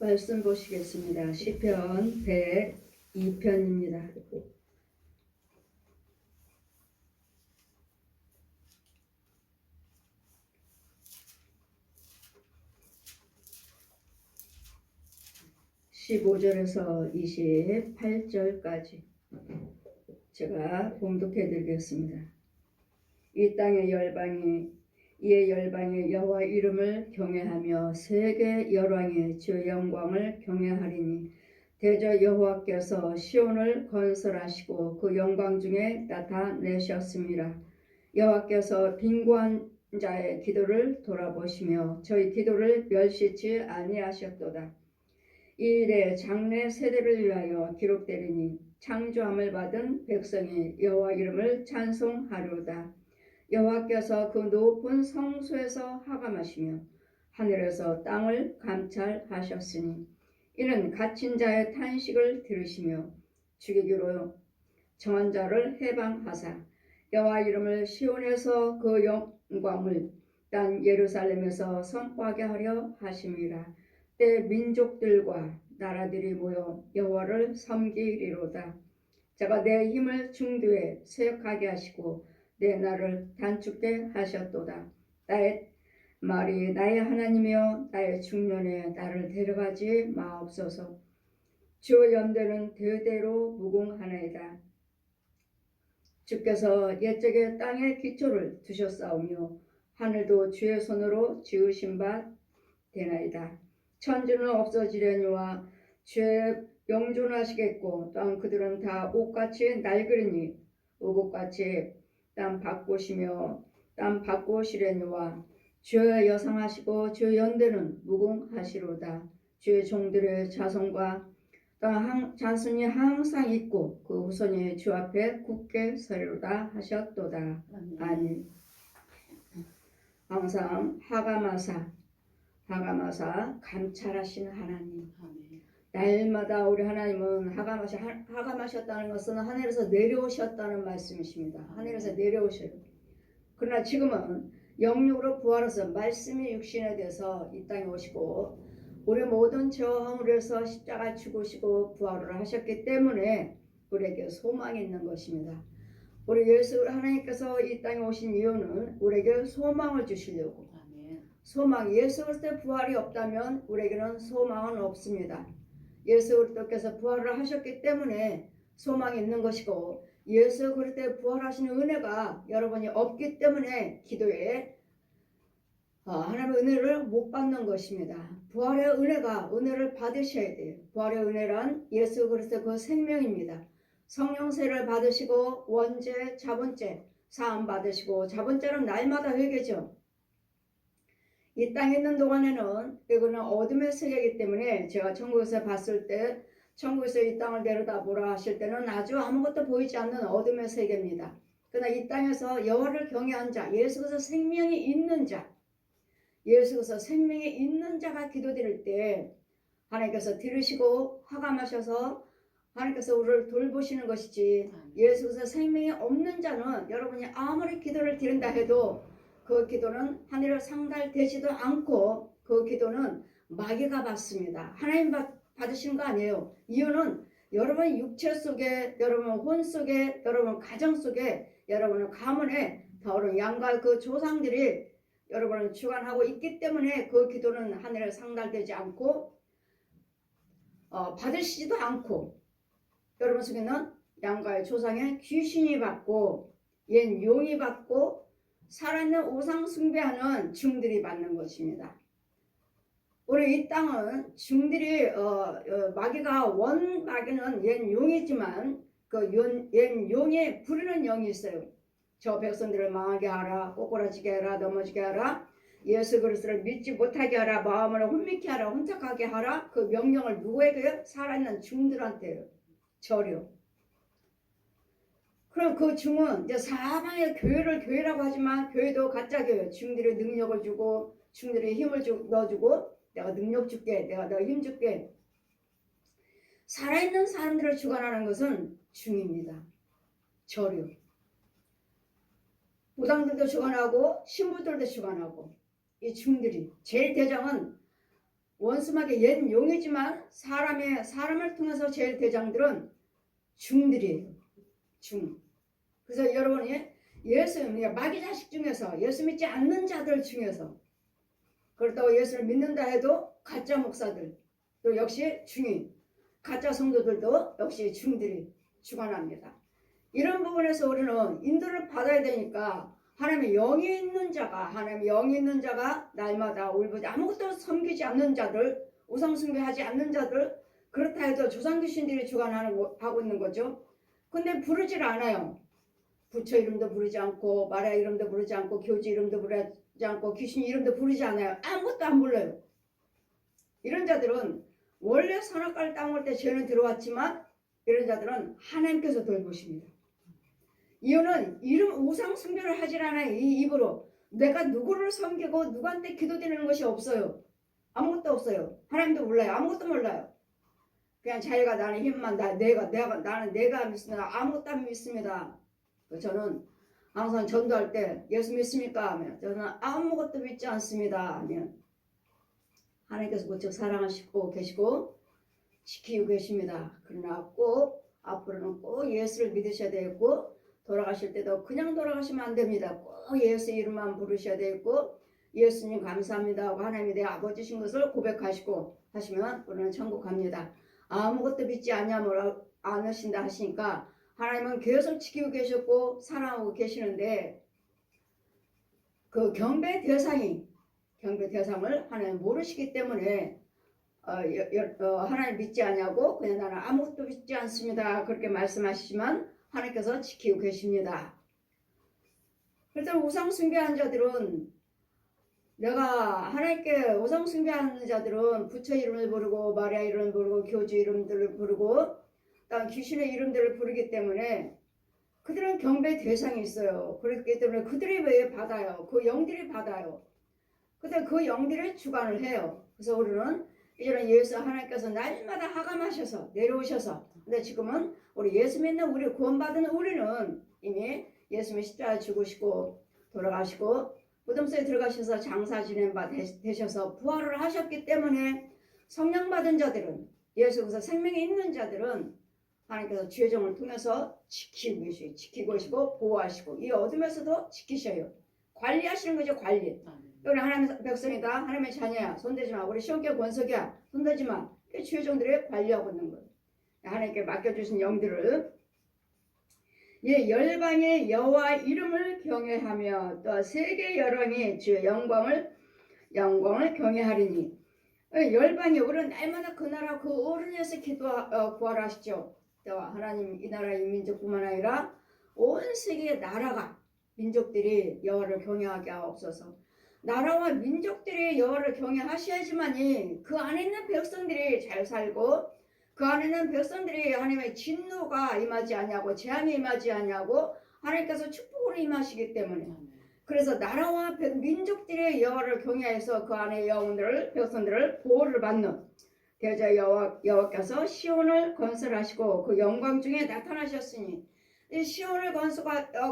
말씀 보시겠습니다. 시편 102편입니다. (15절에서 28절까지) 제가 봉독해 드리겠습니다. 이 땅의 열방이 이에 열방의 여호와 이름을 경외하며 세계 열왕의 주의 영광을 경외하리니 대저 여호와께서 시온을 건설하시고 그 영광 중에 나타내셨습니다. 여호와께서 빈곤한 자의 기도를 돌아보시며 저희 기도를 멸시치 아니하셨도다. 이 일에 장래 세대를 위하여 기록되리니 창조함을 받은 백성이 여호와 이름을 찬송하리로다. 여호와께서 그 높은 성소에서 하감하시며 하늘에서 땅을 감찰하셨으니 이는 갇힌 자의 탄식을 들으시며 죽이기로 정한 자를 해방하사 여호와 이름을 시온에서 그 영광을 땅 예루살렘에서 선포하게 하려 하심이라. 때 민족들과 나라들이 모여 여호와를 섬기리로다. 자가 내 힘을 중도에 쇠약하게 하시고 내 날을 단축게 하셨도다. 나의 말이 나의 하나님이여 나의 중년에 나를 데려가지 마옵소서. 주의 연대는 대대로 무궁하나이다. 주께서 옛적에 땅의 기초를 두셨사오며 하늘도 주의 손으로 지으신 바 되나이다. 천지는 없어지려니와 주의 영존하시겠고 또한 그들은 다 옷같이 낡으리니 의복같이 땅 바꾸시려니와 주의 여상하시고 주의 연대는 무궁하시로다. 주의 종들의 자손과 땅 자손이 항상 있고 그 후손이 주 앞에 굳게 서리로다 하셨도다. 아멘. 항상 하감하사 감찰하시는 하나님. 날마다 우리 하나님은 하감하셨다는 것은 하늘에서 내려오셨다는 말씀이십니다. 하늘에서 내려오셔요. 그러나 지금은 영육으로 부활해서 말씀이 육신에 돼서 이 땅에 오시고 우리 모든 죄함으로 해서 십자가 죽으시고 부활을 하셨기 때문에 우리에게 소망이 있는 것입니다. 우리 예수 하나님께서 이 땅에 오신 이유는 우리에게 소망을 주시려고. 소망, 예수 그리스도의 부활이 없다면 우리에게는 소망은 없습니다. 예수 그리스도께서 부활을 하셨기 때문에 소망이 있는 것이고 예수 그리스도의 부활하시는 은혜가 여러분이 없기 때문에 기도에 하나님의 은혜를 못 받는 것입니다. 부활의 은혜를 받으셔야 돼요. 부활의 은혜란 예수 그리스도 그 생명입니다. 성령세를 받으시고 원죄, 자본죄 사함 받으시고 자본죄는 날마다 회개죠. 이 땅에 있는 동안에는 이거는 어둠의 세계이기 때문에 제가 천국에서 봤을 때 천국에서 이 땅을 내려다보라 하실 때는 아주 아무것도 보이지 않는 어둠의 세계입니다. 그러나 이 땅에서 여호와를 경외한 자, 예수 그리스도 생명이 있는 자, 예수 그리스도 생명이 있는 자가 기도드릴 때 하나님께서 들으시고 하감하셔서 하나님께서 우리를 돌보시는 것이지 예수 그리스도 생명이 없는 자는 여러분이 아무리 기도를 드린다 해도 그 기도는 하늘에 상달되지도 않고 그 기도는 마귀가 받습니다. 하나님 받으시는 거 아니에요. 이유는 여러분 육체 속에, 여러분 혼 속에, 여러분 가정 속에, 여러분의 가문에 더러운 양과 그 조상들이 여러분을 주관하고 있기 때문에 그 기도는 하늘에 상달되지 않고 받으시지도 않고 여러분 속에는 양과의 조상의 귀신이 받고 옛 용이 받고 살아있는 우상 숭배하는 중들이 받는 것입니다. 우리 이 땅은 중들이 마귀는 옛 용이지만 그 옛 용에 부르는 영이 있어요. 저 백성들을 망하게 하라, 꼬꾸라지게 하라, 넘어지게 하라, 예수 그리스도를 믿지 못하게 하라, 마음을 혼미케 하라, 혼탁하게 하라. 그 명령을 누구에게요? 살아있는 중들한테요. 저려. 그럼 그 중은 이제 사방에 교회를 교회라고 하지만 교회도 가짜 교회. 중들의 능력을 주고 중들의 힘을 넣어주고 내가 능력 줄게, 내가 힘 줄게. 살아있는 사람들을 주관하는 것은 중입니다. 저려. 무당들도 주관하고 신부들도 주관하고 이 중들이 제일 대장은 원수막의 옛 용이지만 사람을 통해서 제일 대장들은 중들이에요. 중. 그래서 여러분이 예수 마귀 자식 중에서 예수 믿지 않는 자들 중에서 그렇다고 예수를 믿는다 해도 가짜 목사들 또 역시 중인 가짜 성도들도 역시 중들이 주관합니다. 이런 부분에서 우리는 인도를 받아야 되니까 하나님의 영이 있는 자가 날마다 울부짖 아무것도 섬기지 않는 자들 우상 숭배하지 않는 자들 그렇다 해도 조상 귀신들이 주관하고 있는 거죠. 근데 부르질 않아요. 부처 이름도 부르지 않고 마리아 이름도 부르지 않고 교주 이름도 부르지 않고 귀신 이름도 부르지 않아요. 아무것도 안 불러요. 이런 자들은 원래 선악과를 따먹을 때 죄는 들어왔지만 이런 자들은 하나님께서 돌보십니다. 이유는 우상 숭배를 하질 않아요. 이 입으로 내가 누구를 섬기고 누구한테 기도드리는 것이 없어요. 아무것도 없어요. 하나님도 몰라요. 아무것도 몰라요. 그냥 자기가 나는 힘만 나는 내가 믿습니다. 아무것도 안 믿습니다. 저는 항상 전도할 때 예수 믿습니까? 하면 저는 아무것도 믿지 않습니다. 하면 하나님께서 무척 사랑하시고 계시고 지키고 계십니다. 그러나 꼭 앞으로는 꼭 예수를 믿으셔야 되겠고 돌아가실 때도 그냥 돌아가시면 안 됩니다. 꼭 예수 이름만 부르셔야 되겠고 예수님 감사합니다 하고 하나님이 내 아버지신 것을 고백하시고 하시면 우리는 천국 갑니다. 아무것도 믿지 않으신다 하시니까 하나님은 계속 지키고 계셨고 사랑하고 계시는데 그 경배 대상을 하나님 모르시기 때문에 하나님 믿지 않냐고 그냥 나는 아무것도 믿지 않습니다. 그렇게 말씀하시지만 하나님께서 지키고 계십니다. 그래서 우상 숭배하는 자들은 우상 숭배하는 자들은 부처 이름을 부르고 마리아 이름을 부르고 교주 이름들을 부르고 또 귀신의 이름들을 부르기 때문에 그들은 경배 대상이 있어요. 그렇기 때문에 그들이 왜 받아요? 그 영들이 받아요. 근데 그 영들이 주관을 해요. 그래서 우리는 이제는 예수 하나님께서 날마다 하감하셔서 내려오셔서 근데 지금은 우리 예수 믿는 우리 구원받은 우리는 이미 예수님이 십자가에 죽으시고 돌아가시고 무덤 속에 들어가셔서 장사 지낸 바 되셔서 부활을 하셨기 때문에 성령 받은 자들은 예수께서 생명이 있는 자들은 하나님께서 죄정을 통해서 지키고 계시고 보호하시고 이 어둠에서도 지키셔요. 관리하시는 거죠. 관리. 우리 하나님의 백성이다. 하나님의 자녀야. 손대지 마. 우리 시험계 권석이야. 손대지 마. 죄정들이 관리하고 있는 거예요. 하나님께 맡겨주신 영들을 열방의 여호와 이름을 경외하며 또 세계 여론이 주의 영광을 경외하리니 열방이 우리는 날마다 그 나라 그 어른에서 구하시죠. 또 하나님 이 나라 이 민족뿐만 아니라 온 세계의 나라가 민족들이 여호와를 경외하게 하옵소서. 나라와 민족들이 여호와를 경외하셔야지만이 그 안에 있는 백성들이 잘 살고 그 안에 있는 백성들이 하나님의 진노가 임하지 않냐고 재앙이 임하지 않냐고 하나님께서 축복으로 임하시기 때문에 그래서 나라와 민족들의 여호와를 경외해서 그 안에 백성들을 보호를 받는 대저 여호와께서 시온을 건설하시고 그 영광 중에 나타나셨으니 이 시온을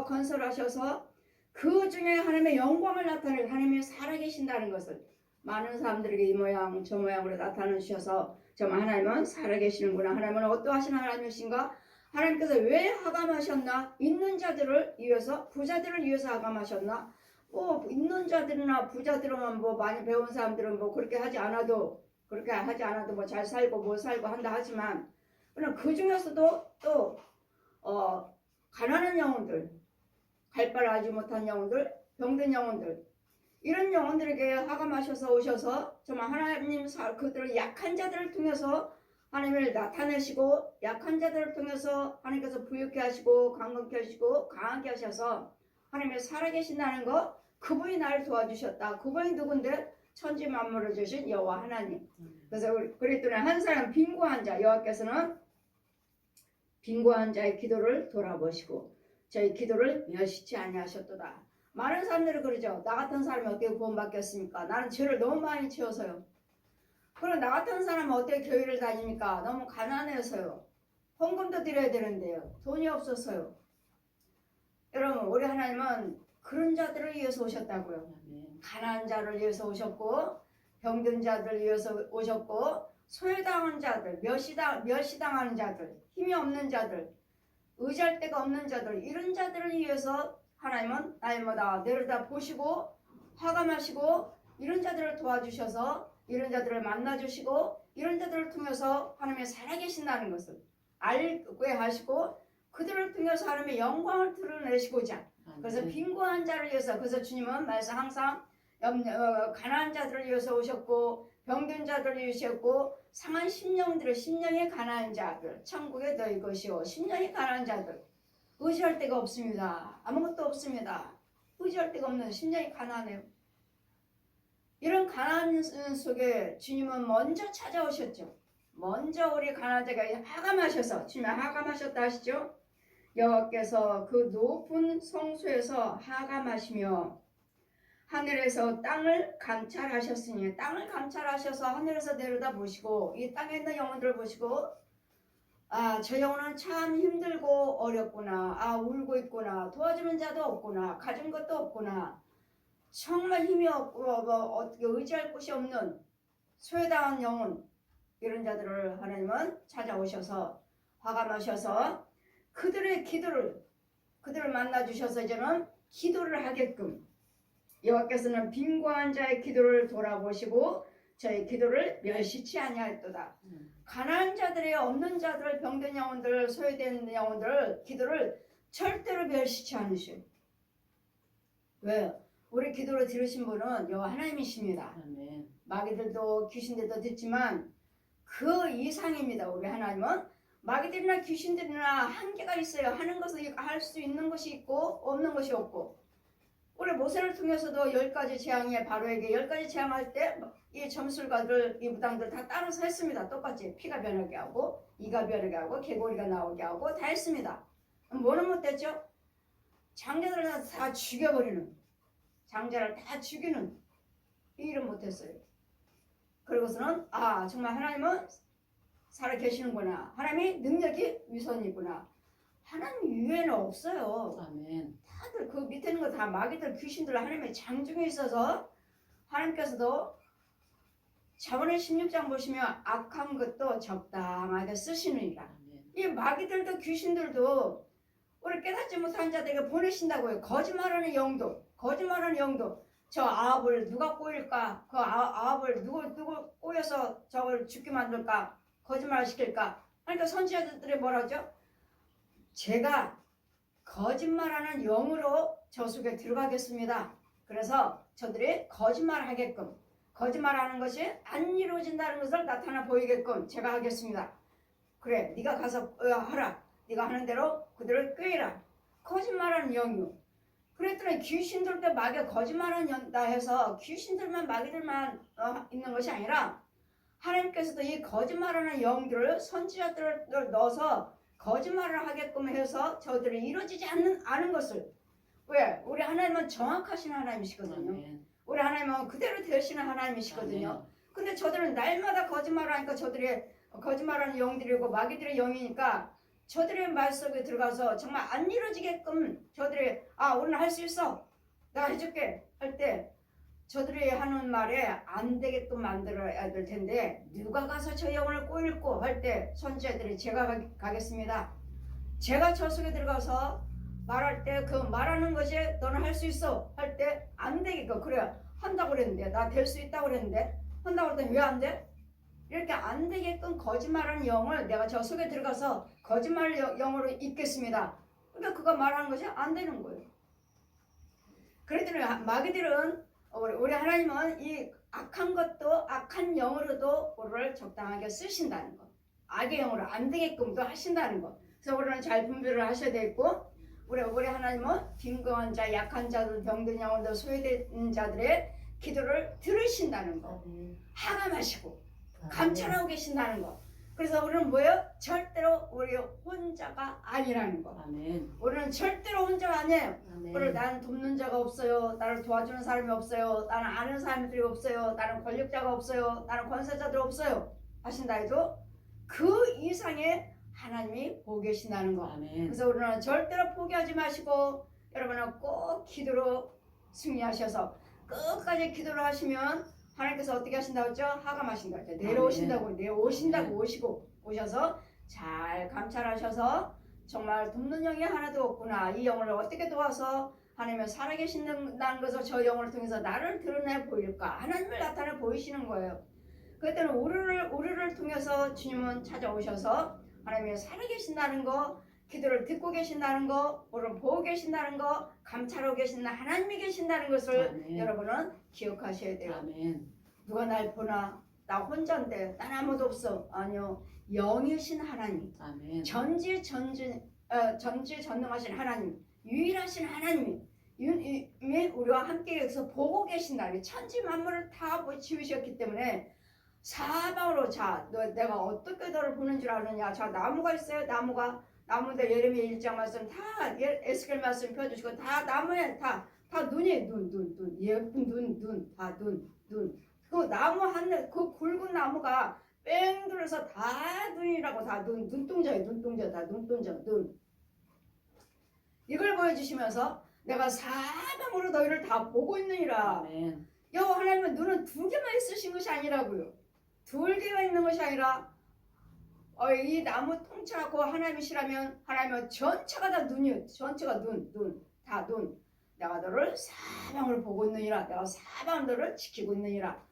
건설하셔서 그 중에 하나님의 영광을 나타내고 하나님이 살아계신다는 것을 많은 사람들에게 이 모양 저 모양으로 나타내주셔서 정말 하나님은 살아계시는구나. 하나님은 어떠하신 하나님이신가? 하나님께서 왜 하감하셨나? 있는 자들을 위해서 부자들을 위해서 하감하셨나? 뭐 있는 자들이나 부자들은 뭐 많이 배운 사람들은 뭐 그렇게 하지 않아도 뭐 잘 살고 뭐 살고 한다 하지만 그러나 그 중에서도 또 가난한 영혼들, 갈 바를 알지 못한 영혼들, 병든 영혼들 이런 영혼들에게 하감하셔서 오셔서 정말 하나님 그들을 약한 자들을 통해서 하나님을 나타내시고 약한 자들을 통해서 하나님께서 부유케 하시고 강건케 하시고 강하게 하셔서 하나님이 살아계신다는 거 그분이 나를 도와주셨다. 그분이 누군데? 천지 만물을 주신 여호와 하나님. 그래서 그랬더니 한 사람 빈고한 자 여호와께서는 빈고한 자의 기도를 돌아보시고 저희 기도를 멸시치 아니하셨도다. 많은 사람들이 그러죠. 나 같은 사람이 어떻게 구원받겠습니까? 나는 죄를 너무 많이 지어서요. 그럼 나 같은 사람은 어떻게 교회를 다닙니까? 너무 가난해서요. 헌금도 드려야 되는데요. 돈이 없어서요. 여러분 우리 하나님은 그런 자들을 위해서 오셨다고요. 가난한 자를 위해서 오셨고 병든 자들 위해서 오셨고 소외당한 자들, 멸시당하는 자들, 힘이 없는 자들, 의지할 데가 없는 자들, 이런 자들을 위해서 하나님은 날마다 내려다 보시고 화감하시고 이런 자들을 도와주셔서 이런 자들을 만나주시고 이런 자들을 통해서 하나님이 살아계신다는 것을 알게 하시고 그들을 통해서 하나님의 영광을 드러내시고자 그래서 빈곤한 자를 위해서 그래서 주님은 말씀 항상 가난한 자들을 위해서 오셨고 병든 자들을 위하셨고 상한 심령이 가난한 자들 천국에 너희 것이요 심령이 가난한 자들 의지할 데가 없습니다. 아무것도 없습니다. 의지할 데가 없는 심령이 가난해요. 이런 가난 속에 주님은 먼저 찾아오셨죠. 먼저 우리 가난한 자가 하감하셔서 주님이 하감하셨다 하시죠. 여호와께서 그 높은 성소에서 하감하시며 하늘에서 땅을 감찰하셨으니 땅을 감찰하셔서 하늘에서 내려다 보시고 이 땅에 있는 영혼들을 보시고 저 영혼은 참 힘들고 어렵구나. 울고 있구나. 도와주는 자도 없구나. 가진 것도 없구나. 정말 힘이 없고 어떻게 의지할 곳이 없는 소외당한 영혼 이런 자들을 하나님은 찾아오셔서 화감하셔서 그들의 그들을 만나주셔서 이제는 기도를 하게끔 여호와께서는 빈곤한 자의 기도를 돌아보시고 저희 기도를 멸시치 아니하였도다. 가난한 자들의 없는 자들 병든 영혼들 소외된 영혼들 기도를 절대로 멸시치 않으셔요. 왜? 우리 기도를 들으신 분은 여호와 하나님이십니다. 아멘. 마귀들도 귀신들도 듣지만 그 이상입니다. 우리 하나님은 마귀들이나 귀신들이나 한계가 있어요. 하는 것을 할 수 있는 것이 있고 없는 것이 없고 우리 모세를 통해서도 10가지 재앙에 바로에게 10가지 재앙할 때 이 점술가들 이 무당들 다 따라서 했습니다. 똑같이 피가 변하게 하고 이가 변하게 하고 개구리가 나오게 하고 다 했습니다. 뭐는 못했죠? 장자들을 다 죽여버리는 장자를 다 죽이는 이 일은 못했어요. 그리고서는 정말 하나님은 살아계시는구나. 하나님이 능력이 위선이구나. 하나님 위에는 없어요. 아멘. 다들 그 밑에 있는 거 다 마귀들 귀신들 하나님의 장중에 있어서 하나님께서도 저번에 16장 보시면 악한 것도 적당하게 쓰시느니라. 아멘. 이 마귀들도 귀신들도 우리 깨닫지 못한 자들에게 보내신다고요. 거짓말하는 영도 저 아합을 누가 꼬일까? 그 아합을 누구 꼬여서 저걸 죽게 만들까? 거짓말 시킬까? 그러니까 선지자들이 뭐라죠? 제가 거짓말하는 영으로 저 속에 들어가겠습니다. 그래서 저들이 거짓말하게끔 거짓말하는 것이 안 이루어진다는 것을 나타나 보이게끔 제가 하겠습니다. 그래 네가 가서 하라. 네가 하는 대로 그들을 꾀라. 거짓말하는 영이요. 그랬더니 귀신들도 마귀가 거짓말하는 영이다 해서 귀신들만 마귀들만 있는 것이 아니라 하나님께서도 이 거짓말하는 영들을 선지자들을 넣어서 거짓말을 하게끔 해서 저들이 이루어지지 않는 것을 왜? 우리 하나님은 정확하신 하나님이시거든요. 아멘. 우리 하나님은 그대로 되시는 하나님이시거든요. 아멘. 근데 저들은 날마다 거짓말을 하니까 저들이 거짓말하는 영들이고 마귀들의 영이니까 저들의 말 속에 들어가서 정말 안 이루어지게끔 저들이 오늘 할 수 있어. 내가 해줄게 할 때 저들이 하는 말에 안 되게끔 만들어야 될 텐데 누가 가서 저 영혼을 꼬일고 할 때 선지자들이 제가 가겠습니다. 제가 저 속에 들어가서 말할 때 그 말하는 것이 너는 할 수 있어 할 때 안 되겠고 그래 한다고 그랬는데 나 될 수 있다고 그랬는데 한다고 그랬더니 왜 안 돼? 이렇게 안 되게끔 거짓말하는 영을 내가 저 속에 들어가서 거짓말 영으로 입겠습니다. 그러니까 그가 말하는 것이 안 되는 거예요. 그랬더니 마귀들은 우리 하나님은 이 악한 것도 악한 영으로도 우리를 적당하게 쓰신다는 것. 악의 영으로 안 되게끔도 하신다는 것. 그래서 우리는 잘 분별을 하셔야 되겠고 우리 하나님은 빈곤한 자, 약한 자들, 병든 영혼들, 소외된 자들의 기도를 들으신다는 것. 하감하시고 감찰하고 계신다는 것. 그래서 우리는 뭐예요? 절대로 우리 혼자가 아니라는 것. 아멘. 우리는 절대로 혼자가 아니에요. 우리를 나는 돕는 자가 없어요. 나를 도와주는 사람이 없어요. 나는 아는 사람들이 없어요. 나는 권력자가 없어요. 나는 권세자들 없어요. 하신다 해도 그 이상의 하나님이 보고 계신다는 것. 아멘. 그래서 우리는 절대로 포기하지 마시고 여러분은 꼭 기도로 승리하셔서 끝까지 기도를 하시면 하나님께서 어떻게 하신다고 했죠? 하감하신다고 했죠. 내려오신다고, 내려오신다고 오시고 오셔서 잘 감찰하셔서 정말 돕는 영이 하나도 없구나. 이 영을 어떻게 도와서 하나님은 살아계신다는 것을 저 영을 통해서 나를 드러내 보일까? 하나님을 나타내 보이시는 거예요. 그때는 우리를 통해서 주님은 찾아오셔서 하나님이 살아계신다는 거, 기도를 듣고 계신다는 거, 우리를 보고 계신다는 거, 감찰하고 계신다 하나님이 계신다는 것을 아멘. 여러분은 기억하셔야 돼요. 아멘. 누가 날 보나? 나 혼자인데 난 아무도 없어. 아니요. 영이신 하나님, 아멘. 전지전능하신 하나님, 유일하신 하나님이 우리와 함께 여기서 보고 계신다. 천지 만물을 다 지으셨기 때문에 사방으로 자, 내가 어떻게 너를 보는 줄 아느냐. 자, 나무가 있어요. 나무들 예레미야 1장 말씀 다 에스겔 말씀 펴주시고 다 나무에 다 눈이 눈 예쁜 다 눈. 그 나무 그 굵은 나무가 뺑 둘러서 다 눈이라고 다 눈동자예요. 눈. 이걸 보여주시면서 내가 사방으로 너희를 다 보고 있느니라. 아멘. 여호와 하나님은 눈은 두 개만 있으신 것이 아니라고요. 두 개가 있는 것이 아니라 이 나무 통째하고 하나님이시라면 하나님은 전체가 다 눈이요. 전체가 다 눈. 내가 너를 사방을 보고 있느니라. 내가 사방 너를 지키고 있느니라.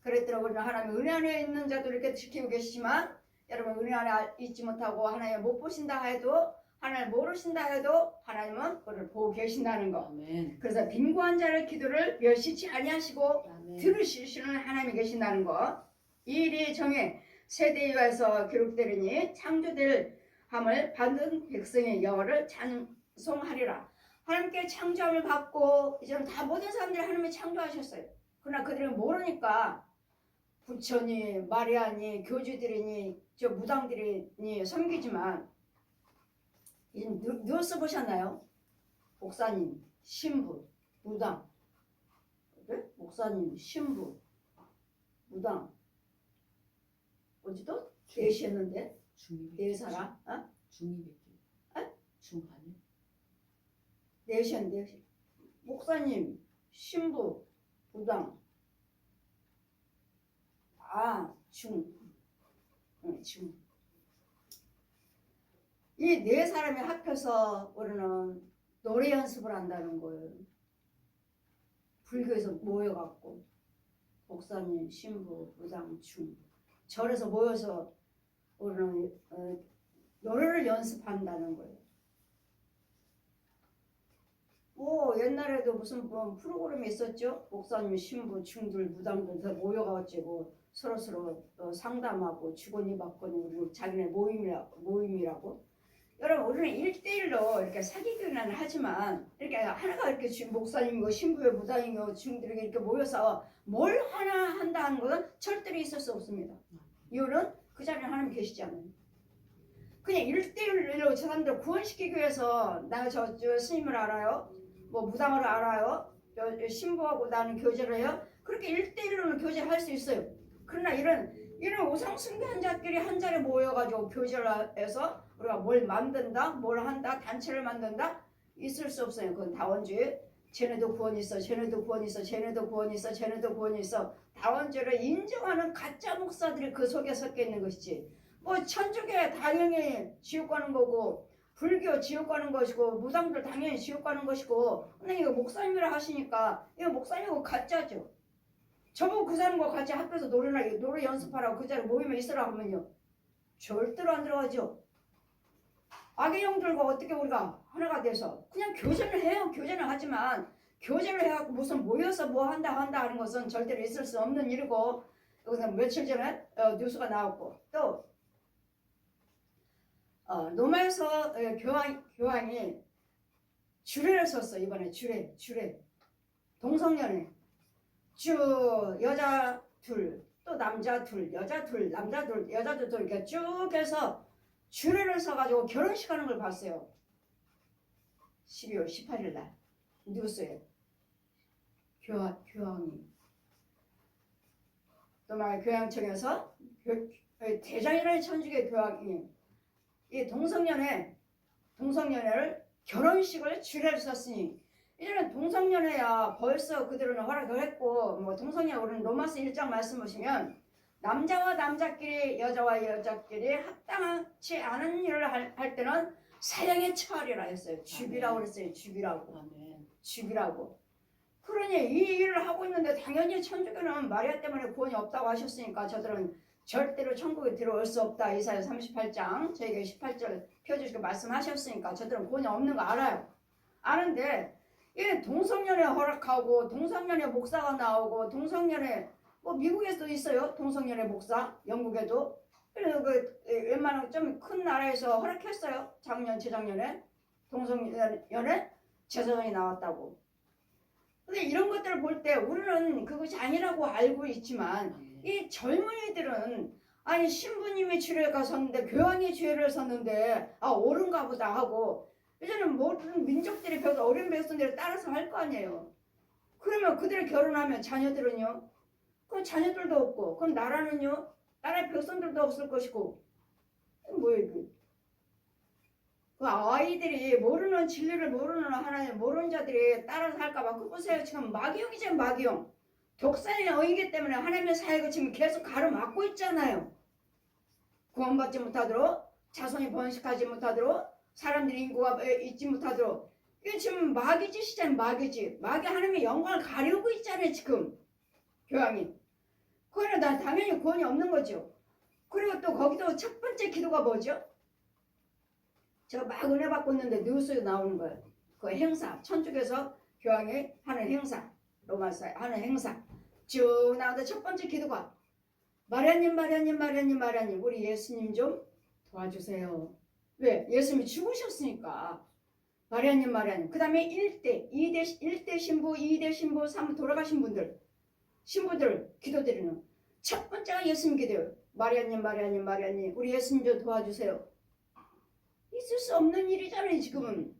그랬더라고요. 하나님 은혜 안에 있는 자도 이렇게 지키고 계시지만 여러분 은혜 안에 있지 못하고 하나님 못 보신다 해도 하나님 모르신다 해도 하나님은 그를 보고 계신다는 거. 아멘. 그래서 빈고한 자를 기도를 멸시치 아니하시고 아멘. 들으시는 하나님이 계신다는 거. 이 일이 정해 세대에서 기록되리니 창조될 함을 받은 백성의 여호와를 찬송하리라. 하나님께 창조함을 받고 이제는 다 모든 사람들이 하나님을 창조하셨어요. 그러나 그들은 모르니까 부처니 마리아니 교주들이니 저 무당들이니 섬기지만 이제 뉴스 보셨나요? 목사님, 신부, 무당. 그래? 목사님, 신부, 무당. 어제도 계시했는데 네 사람, 중이백기. 중하네. 네셨는데 목사님, 신부, 무당. 중. 이 네 사람이 합해서 우리는 노래 연습을 한다는 거예요. 불교에서 모여갖고 목사님, 신부, 무당, 중 절에서 모여서 우리는 노래를 연습한다는 거예요. 옛날에도 무슨 프로그램이 있었죠? 목사님, 신부, 중들, 무당들 다 모여가지고 서로 상담하고 주거니 받거니 우리 자기네 모임이라고. 여러분 우리는 1대1로 이렇게 사기교는 하지만 이렇게 하나가 이렇게 목사님이고 신부요 무당이고 중들이 이렇게 모여서 뭘 하나 한다는 것은 절대로 있을 수 없습니다. 이유는 그 자리에 하나님 계시지 않아요. 그냥 1대1로 저 사람들 구원시키기 위해서 나 저 스님을 알아요. 뭐 무당을 알아요. 신부하고 나는 교제를 해요. 그렇게 1대1로는 교제할 수 있어요. 그러나 이런 우상 숭배한 자들이 한 자리에 모여가지고 교제를 해서 우리가 뭘 만든다, 뭘 한다, 단체를 만든다 있을 수 없어요. 그건 다원주의. 쟤네도 구원 있어, 쟤네도 구원 있어, 쟤네도 구원 있어, 쟤네도 구원 있어. 다원주의를 인정하는 가짜 목사들이 그 속에 섞여 있는 것이지. 뭐 천주교 당연히 지옥 가는 거고, 불교 지옥 가는 것이고, 무당들 당연히 지옥 가는 것이고. 근데 이거 목사님이라 하시니까 이거 목사님하고 가짜죠. 저보고 그 사람과 같이 학교에서 노래 연습하라고 그 자리에 모임에 있으라 하면요. 절대로 안 들어가죠. 악의 영들과 어떻게 우리가 하나가 돼서 그냥 교제를 해요. 교제는 하지만 교제를 해갖고 무슨 모여서 뭐 한다 하는 것은 절대로 있을 수 없는 일이고 여기서 며칠 전에 뉴스가 나왔고 또 로마에서 교황이 주례를 썼어. 이번에 주례 동성연애 쭉 여자 둘 또 남자 둘 여자 둘 남자 둘 여자 둘 이렇게 쭉 해서 주례를 써가지고 결혼식 하는 걸 봤어요. 12월 18일 날 뉴스에 교황이 또 말 교양청에서 대장이라는 천주교 교황이 이 동성연애를 결혼식을 주례를 썼으니 이제는 동성연애야 벌써 그들은 허락을 했고 뭐 동성연애 우리는 로마서 1장 말씀 보시면 남자와 남자끼리 여자와 여자끼리 합당치 않은 일을 할 때는 사형에 처하리라 했어요. 죽이라고 그랬어요. 죽이라고. 아멘. 죽이라고. 그러니 이 일을 하고 있는데 당연히 천주교는 마리아 때문에 구원이 없다고 하셨으니까 저들은 절대로 천국에 들어올 수 없다. 이사야 38장 저에게 18절 펴주시고 말씀하셨으니까 저들은 구원이 없는 거 알아요. 아는데 이 동성연애 허락하고 동성연애 목사가 나오고 동성연애 뭐 미국에도 있어요. 동성연애 목사 영국에도 그래서 그 웬만한 좀 큰 나라에서 허락했어요. 작년 재작년에 동성연애 제사장이 나왔다고. 근데 이런 것들을 볼 때 우리는 그것이 아니라고 알고 있지만 이 젊은이들은 아니 신부님이 주례가 섰는데 교황이 주례를 섰는데 아 옳은가 보다 하고 이제는 모든 민족들이 배워서 어린 백성들을 따라서 할 거 아니에요. 그러면 그들이 결혼하면 자녀들은요? 그럼 자녀들도 없고 그럼 나라는요? 나라의 백성들도 없을 것이고 뭐예요 이게? 그 아이들이 모르는 진리를 모르는 하나님 모르는 자들이 따라서 할까봐 그 보세요. 지금 마귀형이죠. 마귀형. 독살의 어이기 때문에 하나님의 사역을 지금 계속 가로막고 있잖아요. 구원받지 못하도록 자손이 번식하지 못하도록 사람들이 인구가 있지 못하도록 이게 지금 마귀 짓이잖아요. 마귀 짓. 마귀 하나님의 영광을 가리우고 있잖아요. 지금 교황이. 그거는 당연히 구원이 없는 거죠. 그리고 또 거기도 첫 번째 기도가 뭐죠? 제가 막 은혜 받고 있는데 뉴스에 나오는 거예요. 그 행사, 천주교에서 교황이 하는 행사, 로마서 하는 행사 쭉 나오는데 첫 번째 기도가 마리아님 우리 예수님 좀 도와주세요. 왜? 예수님이 죽으셨으니까. 마리아님 그 다음에 1대 신부, 2대 신부, 3 돌아가신 분들 신부들 기도드리는 첫 번째가 예수님 기도예요. 마리아님 우리 예수님 좀 도와주세요. 있을 수 없는 일이잖아요. 지금은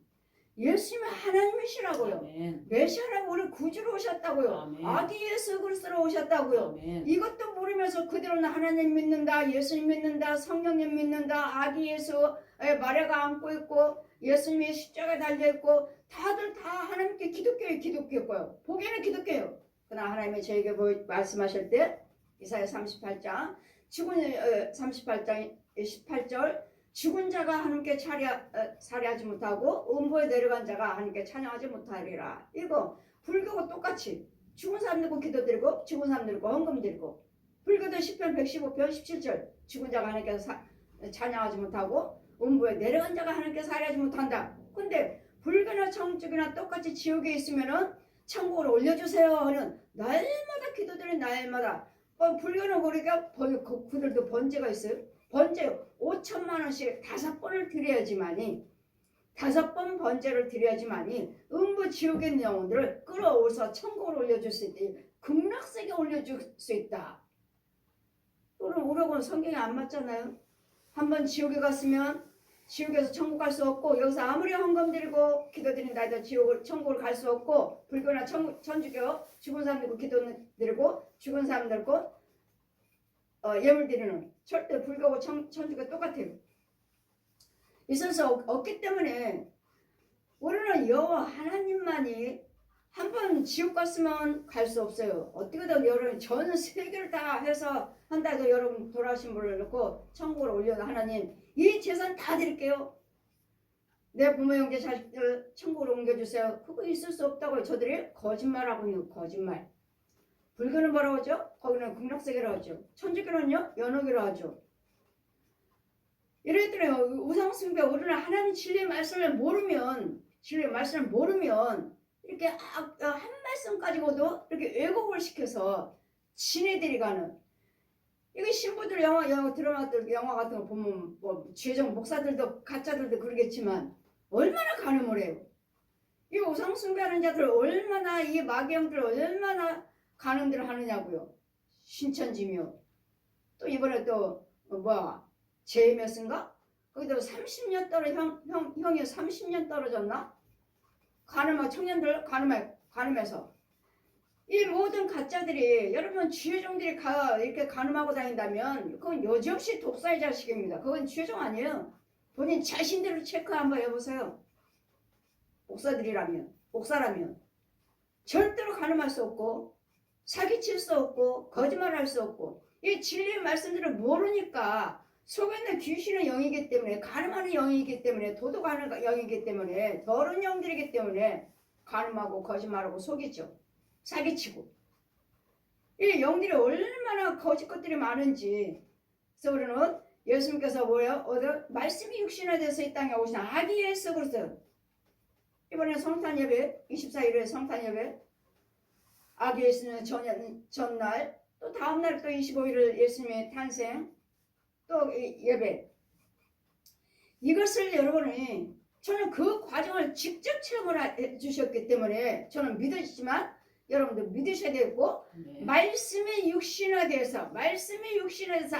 예수님은 하나님이시라고요. 아멘. 메시아라고 우리 구주로 오셨다고요. 아멘. 아기 예수 그리스도로 오셨다고요. 아멘. 이것도 모르면서 그들은 하나님 믿는다, 예수님 믿는다, 성령님 믿는다, 아기 예수 마리아가 안고 있고 예수님의 십자가에 달려있고 다들 다 하나님께 기독교예요. 보기에는 기독교예요. 그러나 하나님이 저에게 말씀하실 때 이사야 38장 38장 18절 죽은 자가 하나님께 살해하지 못하고 음부에 내려간 자가 하나님께 찬양하지 못하리라. 이거 불교가 똑같이 죽은 사람 들고 기도드리고 죽은 사람 들고 헌금 드리고 불교도 10편 115편 17절 죽은 자가 하나님께 찬양하지 못하고 음부에 내려간 자가 하나님께 살해하지 못한다. 근데 불교나 천주교나 똑같이 지옥에 있으면은 천국으로 올려주세요 하는 날마다 기도드리는 날마다 불교는 우리가 그들도 번제가 있어요. 번제 5천만 원씩 5번을 드려야지만이 5번 번제를 드려야지만이 음부 지옥에 있는 영혼들을 끌어오서 천국으로 올려줄 수 있다. 극락세계 올려줄 수 있다. 그럼 우리하고는 성경이 안 맞잖아요. 한번 지옥에 갔으면 지옥에서 천국 갈 수 없고 여기서 아무리 헌금 드리고 기도드린다 해도 천국을 갈 수 없고 불교나 천주교 죽은 사람 들고 기도 드리고 죽은 사람 들고 예물 드리는 절대 불교고 천주교 똑같아요. 있을 수 없기 때문에 우리는 여호와 하나님만이 한 번 지옥 갔으면 갈 수 없어요. 어떻게든 여러분 전 세계를 다 해서 한다 해도 여러분 돌아오신 분을 놓고 천국으로 올려도 하나님 이 재산 다 드릴게요. 내 부모 형제 자식들 천국으로 옮겨주세요. 그거 있을 수 없다고 저들이 거짓말하고 있는 거짓말. 불교는 뭐라고 하죠? 거기는 극락세계라고 하죠. 천주교는요? 연옥이라고 하죠. 이랬더니 우상숭배 우리는 하나님 진리의 말씀을 모르면 이렇게 한 말씀 가지고도 이렇게 왜곡을 시켜서 지네들이 가는 이게 신부들 영화 드라마들 영화 같은 거 보면 뭐 죄종 목사들도 가짜들도 그러겠지만 얼마나 간음을 해요. 이 우상숭배하는 자들 얼마나 이 마귀형들 얼마나 간음들을 하느냐고요. 신천지며 또 이번에 또 제메스인가? 거기도 30년 형이 30년 떨어졌나? 간음한 청년들 간음해서 이 모든 가짜들이 여러분 주의종들이 이렇게 간음하고 다닌다면 그건 여지없이 독사의 자식입니다. 그건 주의종 아니에요. 본인 자신대로 체크 한번 해보세요. 목사들이라면 목사라면 절대로 가늠할 수 없고 사기칠 수 없고 거짓말할 수 없고 이 진리의 말씀들을 모르니까 속에 있는 귀신의 영이기 때문에 가늠하는 영이기 때문에 도둑하는 영이기 때문에 더러운 영들이기 때문에 가늠하고 거짓말하고 속이죠. 사기치고 이 영들이 얼마나 거짓 것들이 많은지. 그래서 우리는 예수님께서 뭐예요? 말씀이 육신화돼서 이 땅에 오신 아기 예수 그리스도. 이번에 성탄 예배 24일에 성탄 예배 아기 예수는 전날 또 다음날 또 25일을 예수님의 탄생 또 예배. 이것을 여러분이 저는 그 과정을 직접 체험을 해주셨기 때문에 저는 믿으시지만 여러분들 믿으셔야 되고 네. 말씀의 육신화돼서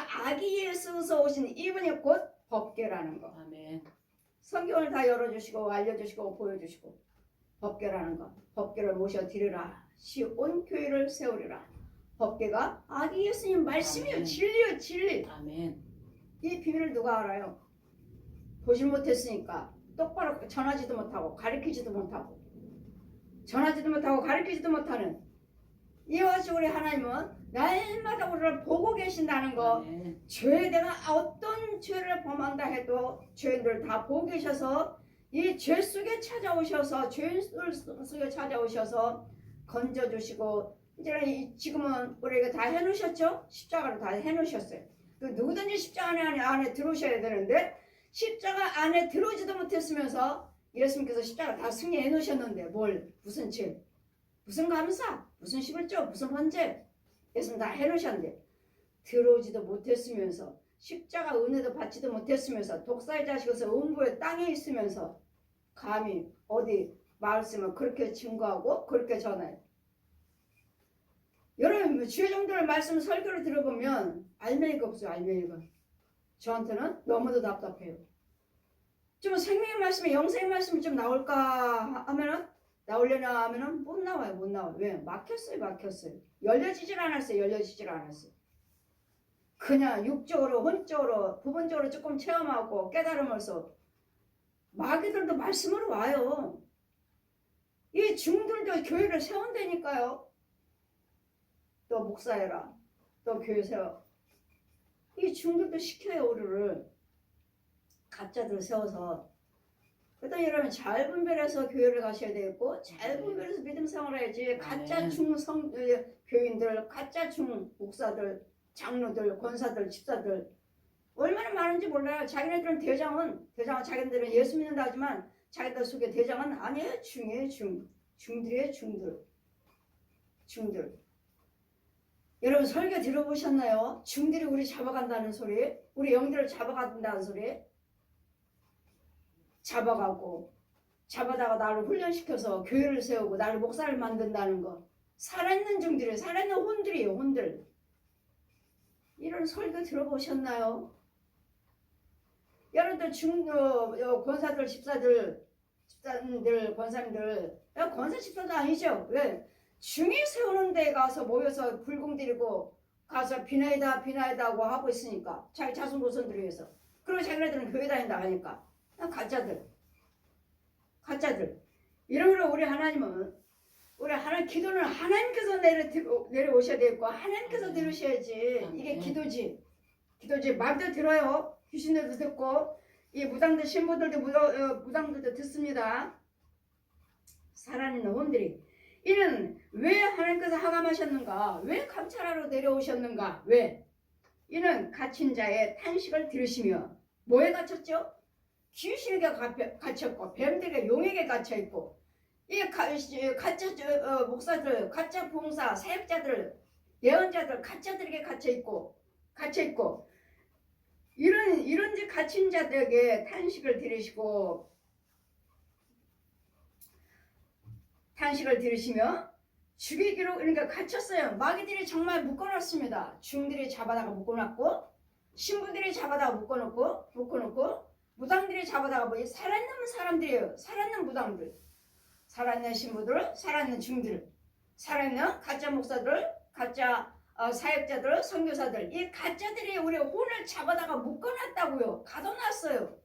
아기 예수에서 오신 이분이 곧 법궤라는 거. 아멘. 성경을 다 열어주시고 알려주시고 보여주시고 법궤라는 거. 법궤를 모셔 드리라. 온 교회를 세우리라. 법궤가 아기 예수님 말씀이요. 아멘. 진리요. 진리. 아멘. 이 비밀을 누가 알아요? 보질 못했으니까 똑바로 전하지도 못하고 가르치지도 못하고 전하지도 못하고 가르치지도 못하는 이와 같이 우리 하나님은 날마다 우리를 보고 계신다는 거. 아멘. 내가 어떤 죄를 범한다 해도 죄인들 다 보고 계셔서 이 죄 속에 찾아오셔서 죄인 속에 찾아오셔서 건져주시고 이제 지금은 우리가 다 해놓으셨죠? 십자가를 다 해놓으셨어요. 그 누구든지 십자가 안에 들어오셔야 되는데 십자가 안에 들어오지도 못했으면서 예수님께서 십자가 다 승리해 놓으셨는데 무슨 죄, 무슨 감사, 무슨 11조, 무슨 번제 예수님 다 해놓으셨는데 들어오지도 못했으면서 십자가 은혜도 받지도 못했으면서 독사의 자식으로서 음부의 땅에 있으면서 감히 어디 말씀을 그렇게 증거하고 그렇게 전해요. 여러분 주의 정도의 말씀 설교를 들어보면 알맹이가 없어요. 알맹이가. 저한테는 너무도 답답해요. 좀 생명의 말씀이 영생의 말씀이 좀 나올까 하면은 나오려나 하면은 못 나와요. 왜? 막혔어요. 열려지질 않았어요. 그냥 육적으로 혼적으로 부분적으로 조금 체험하고 깨달으면서 마귀들도 말씀으로 와요. 이 중들도 교회를 세운다니까요. 또 목사해라. 또 교회 세워. 이 중들도 시켜요. 우리를. 가짜들 세워서. 그러다 여러분 잘 분별해서 교회를 가셔야 되겠고 잘 분별해서 믿음 생활을 해야지. 가짜 중성 교인들, 가짜 중 목사들, 장로들, 권사들, 집사들 얼마나 많은지 몰라요. 자기네들은 대장은 자기네들은 예수 믿는다 하지만 자기들 속에 대장은 아니에요. 중이에요. 중들이에요. 중들. 여러분 설교 들어보셨나요? 중들이 우리 잡아간다는 소리, 우리 영들을 잡아간다는 소리. 잡아다가 나를 훈련시켜서 교회를 세우고 나를 목사를 만든다는 거. 살아있는 중들이에요. 살아있는 혼들이에요. 혼들. 이런 설교 들어보셨나요? 여러분들 권사들, 집사들, 권사님들, 권사 집사도 아니죠. 왜? 중이 세우는 데 가서 모여서 불공 들이고 가서 비나이다 하고 하고 있으니까 자기 자손 고손들 위해서. 그리고 자기네들은 교회 다닌다 하니까 가짜들. 이러므로 우리 하나님은 기도는 하나님께서 내려오셔야 되겠고 하나님께서 들으셔야지. 이게 기도지. 마음대로 들어요. 귀신들도 듣고 이 무당들 신부들도 무당들도 듣습니다. 살아있는 혼들이. 이는 왜 하나님께서 하감하셨는가? 왜 감찰하러 내려오셨는가? 왜? 이는 갇힌 자의 탄식을 들으시며 뭐에 갇혔죠? 귀신에게 갇혔고 뱀들에게 용에게 갇혀있고 이 가짜 목사들, 가짜 봉사, 사역자들, 예언자들, 가짜들에게 갇혀있고 이런 갇힌 자들에게 탄식을 들으시며 죽이기로. 그러니까 갇혔어요. 마귀들이 정말 묶어놨습니다. 중들이 잡아다가 묶어놨고 신부들이 잡아다가 묶어놓고 무당들이 잡아다가 살아있는 사람들이에요. 살아있는 무당들, 살아있는 신부들, 살아있는 중들, 살아있는 가짜 목사들, 가짜 사역자들, 선교사들. 이 가짜들이 우리 혼을 잡아다가 묶어놨다고요. 가둬놨어요.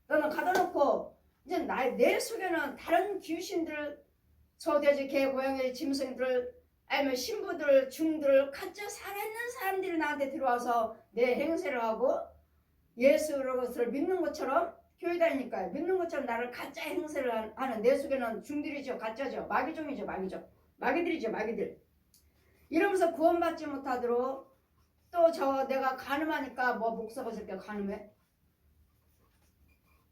너는 가둬놓고 이제 내 속에는 다른 귀신들, 소돼지, 개, 고양이, 짐승들, 아니면 신부들, 중들, 가짜 살아있는 사람들이 나한테 들어와서 내 행세를 하고 예수를 믿는 것처럼 교회 다니니까요. 믿는 것처럼 나를 가짜 행세를 하는 내 속에는 중들이죠. 가짜죠. 마귀종이죠. 마귀종. 마귀들이죠. 마귀들. 이러면서 구원받지 못하도록 또 내가 가늠하니까 뭐 목사가 저렇게 가늠해?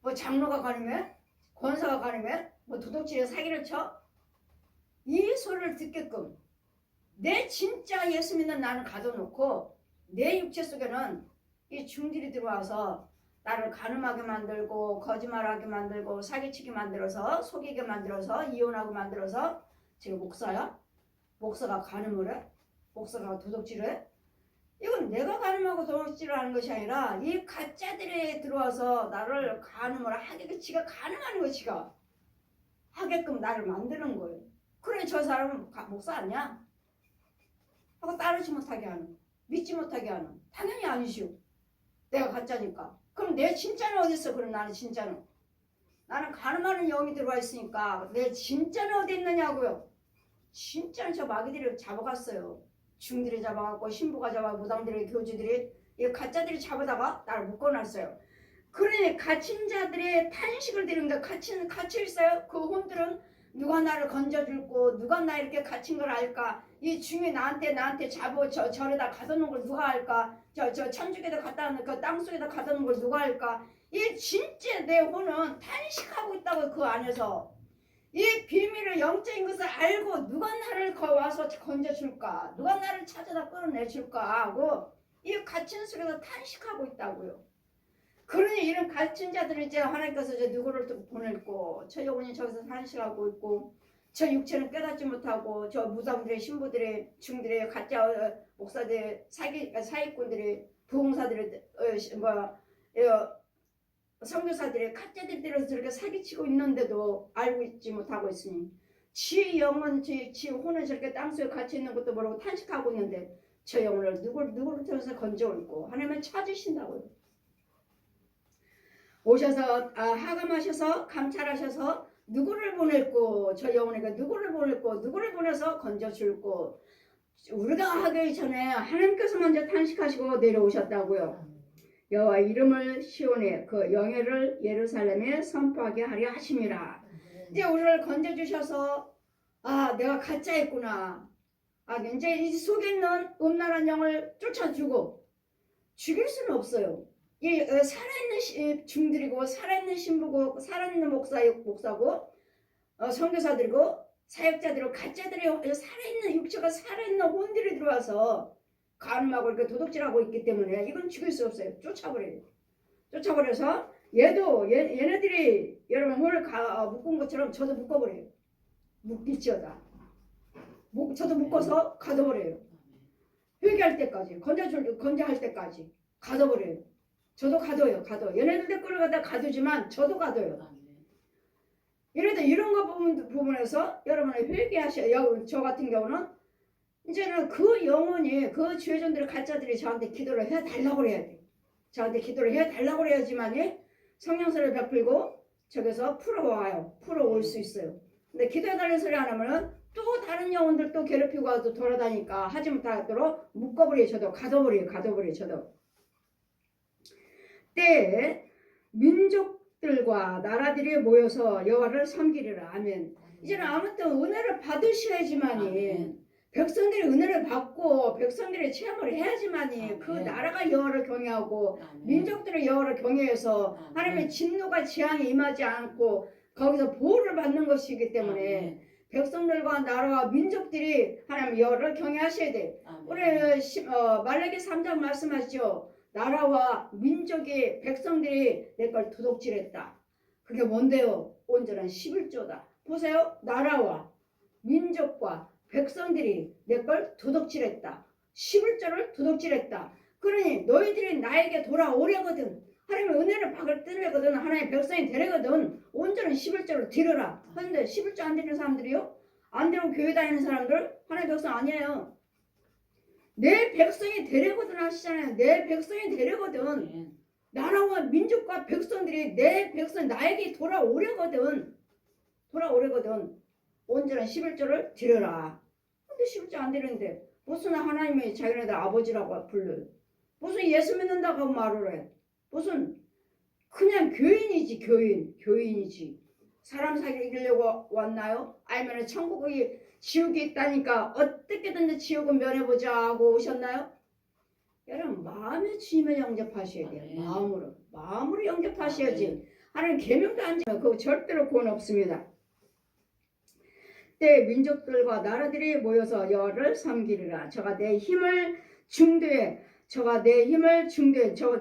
뭐 장로가 가늠해? 권사가 가늠해? 뭐 도둑질에 사기를 쳐? 이 소리를 듣게끔 내 진짜 예수 믿는 나는 가둬놓고 내 육체 속에는 이 중들이 들어와서 나를 가늠하게 만들고 거짓말하게 만들고 사기치게 만들어서 속이게 만들어서 이혼하고 만들어서 지금 목사야? 목사가 가늠을 해? 목사가 도둑질해? 이건 내가 가늠하고 도둑질을 하는 것이 아니라 이 가짜들이 들어와서 나를 가늠을 하게 지가 가늠하는 거 지가 하게끔 나를 만드는 거예요. 그래 저 사람은 목사 아니야? 하고 따르지 못하게 하는 믿지 못하게 하는 당연히 아니시오. 내가 가짜니까. 그럼 내 진짜는 어디 있어? 그럼 나는 진짜는 나는 가늠하는 영이 들어와 있으니까 내 진짜는 어디 있느냐고요. 진짜는 저 마귀들이 잡아갔어요. 중들이 잡아갔고 신부가 잡아 무당들이 교주들이 이 가짜들이 잡아다가 나를 묶어놨어요. 그러니 갇힌 자들의 탄식을 들은가 갇혀 있어요. 그 혼들은 누가 나를 건져줄고 누가 나 이렇게 갇힌 걸 알까? 이 중이 나한테 잡아 절에다 가둬놓은 걸 누가 알까? 저 천국에다 갖다 놓은 그 땅속에다 가둬놓은 걸 누가 알까? 이 진짜 내 혼은 탄식하고 있다고 그 안에서. 이 비밀을 영적인 것을 알고 누가 나를 와서 건져줄까? 누가 나를 찾아다 끌어내줄까? 하고 이 갇힌 속에서 탄식하고 있다고요. 그러니 이런 갇힌 자들을 이제 하나님께서 이제 누구를 또 보냈고 저 영혼이 저기서 탄식하고 있고 저 육체는 깨닫지 못하고 저 무당들의 신부들의 중들의 가짜 목사들의 사기꾼들의 부흥사들의 선교사들의 가짜들이 들어서 저렇게 사기치고 있는데도 알고 있지 못하고 있으니 지 영혼 지 혼은 저렇게 땅속에 갇혀 있는 것도 모르고 탄식하고 있는데 저 영혼을 누구를 통해서 건져올고 하나님은 찾으신다고요. 오셔서 하감하셔서 감찰하셔서 누구를 보냈고 저 영혼에게 누구를 보냈고 누구를 보내서 건져줄고 우리가 하기 전에 하나님께서 먼저 탄식하시고 내려오셨다고요. 여호와 이름을 시온에 그 영예를 예루살렘에 선포하게 하려 하심이라. 이제 우리를 건져주셔서 내가 가짜였구나. 이제 이 속에 있는 음란한 영을 쫓아주고 죽일 수는 없어요. 이 살아있는 중들이고 살아있는 신부고 살아있는 목사고 선교사들이고 사역자들이고 가짜들이 살아있는 육체가 살아있는 혼들이 들어와서 가늠하고 이렇게 도둑질하고 있기 때문에 이건 죽일 수 없어요. 쫓아버려요. 쫓아버려서 얘네들이 여러분 혼을 묶은 것처럼 저도 묶어버려요. 묶일지어다. 저도 묶어서 가둬버려요. 회개할 때까지 건져할 때까지 가둬버려요. 저도 가둬요. 얘네들 끌어가다 가두지만 저도 가둬요. 얘네들 이런 거 부분에서 여러분이 회개하셔요. 저 같은 경우는 이제는 그 영혼이 그 죄종들의 가짜들이 저한테 기도를 해달라고 그래야 돼. 저한테 기도를 해달라고 그래야지만이 성령서를 베풀고 저기서 풀어올 수 있어요. 근데 기도해달라는 소리 안 하면은 또 다른 영혼들 또 괴롭히고 또 돌아다니까 하지 못하도록 묶어버려요. 저도 가둬버려요. 저도. 때에 민족들과 나라들이 모여서 여호와를 섬기리라. 아멘. 이제는 아무튼 은혜를 받으셔야지만이 백성들이 은혜를 받고 백성들이 체험을 해야지만이 그 나라가 여호와를 경외하고 민족들이 여호와를 경외해서 하나님의 진노가 재앙이 임하지 않고 거기서 보호를 받는 것이기 때문에 백성들과 나라와 민족들이 하나님 여호와를 경외하셔야 돼. 우리 말라기 3장 말씀하시죠. 나라와 민족이 백성들이 내 걸 도둑질했다. 그게 뭔데요? 온전한 11조다. 보세요. 나라와 민족과 백성들이 내 걸 도둑질했다. 11조를 도둑질했다. 그러니 너희들이 나에게 돌아오려거든. 하나님의 은혜를 받을 뜨려거든. 하나님의 백성이 되려거든. 온전한 11조를 드려라. 그런데 11조 안 드리는 사람들이요? 안 드리고 교회 다니는 사람들 하나님의 백성 아니에요. 내 백성이 되려거든 하시잖아요. 내 백성이 되려거든. 나라와 민족과 백성들이 내 백성 나에게 돌아오려거든. 온전한 11조를 드려라. 근데 11조 안 드리는데 무슨 하나님이 자기네들 아버지라고 불러요. 무슨 예수 믿는다고 말을 해. 무슨 그냥 교인이지 교인이지. 사람 사귀려고 왔나요? 아니면 천국이 지옥이 있다니까 어떻게든지 지옥은 면해보자 하고 오셨나요? 여러분 마음의 주님을 영접하셔야 돼요. 아멘. 마음으로 영접하셔야지. 아멘. 하나님 계명도 안 지면 그거 절대로 구원 없습니다. 때 민족들과 나라들이 모여서 여호와를 섬기리라. 저가 내 힘을 중도에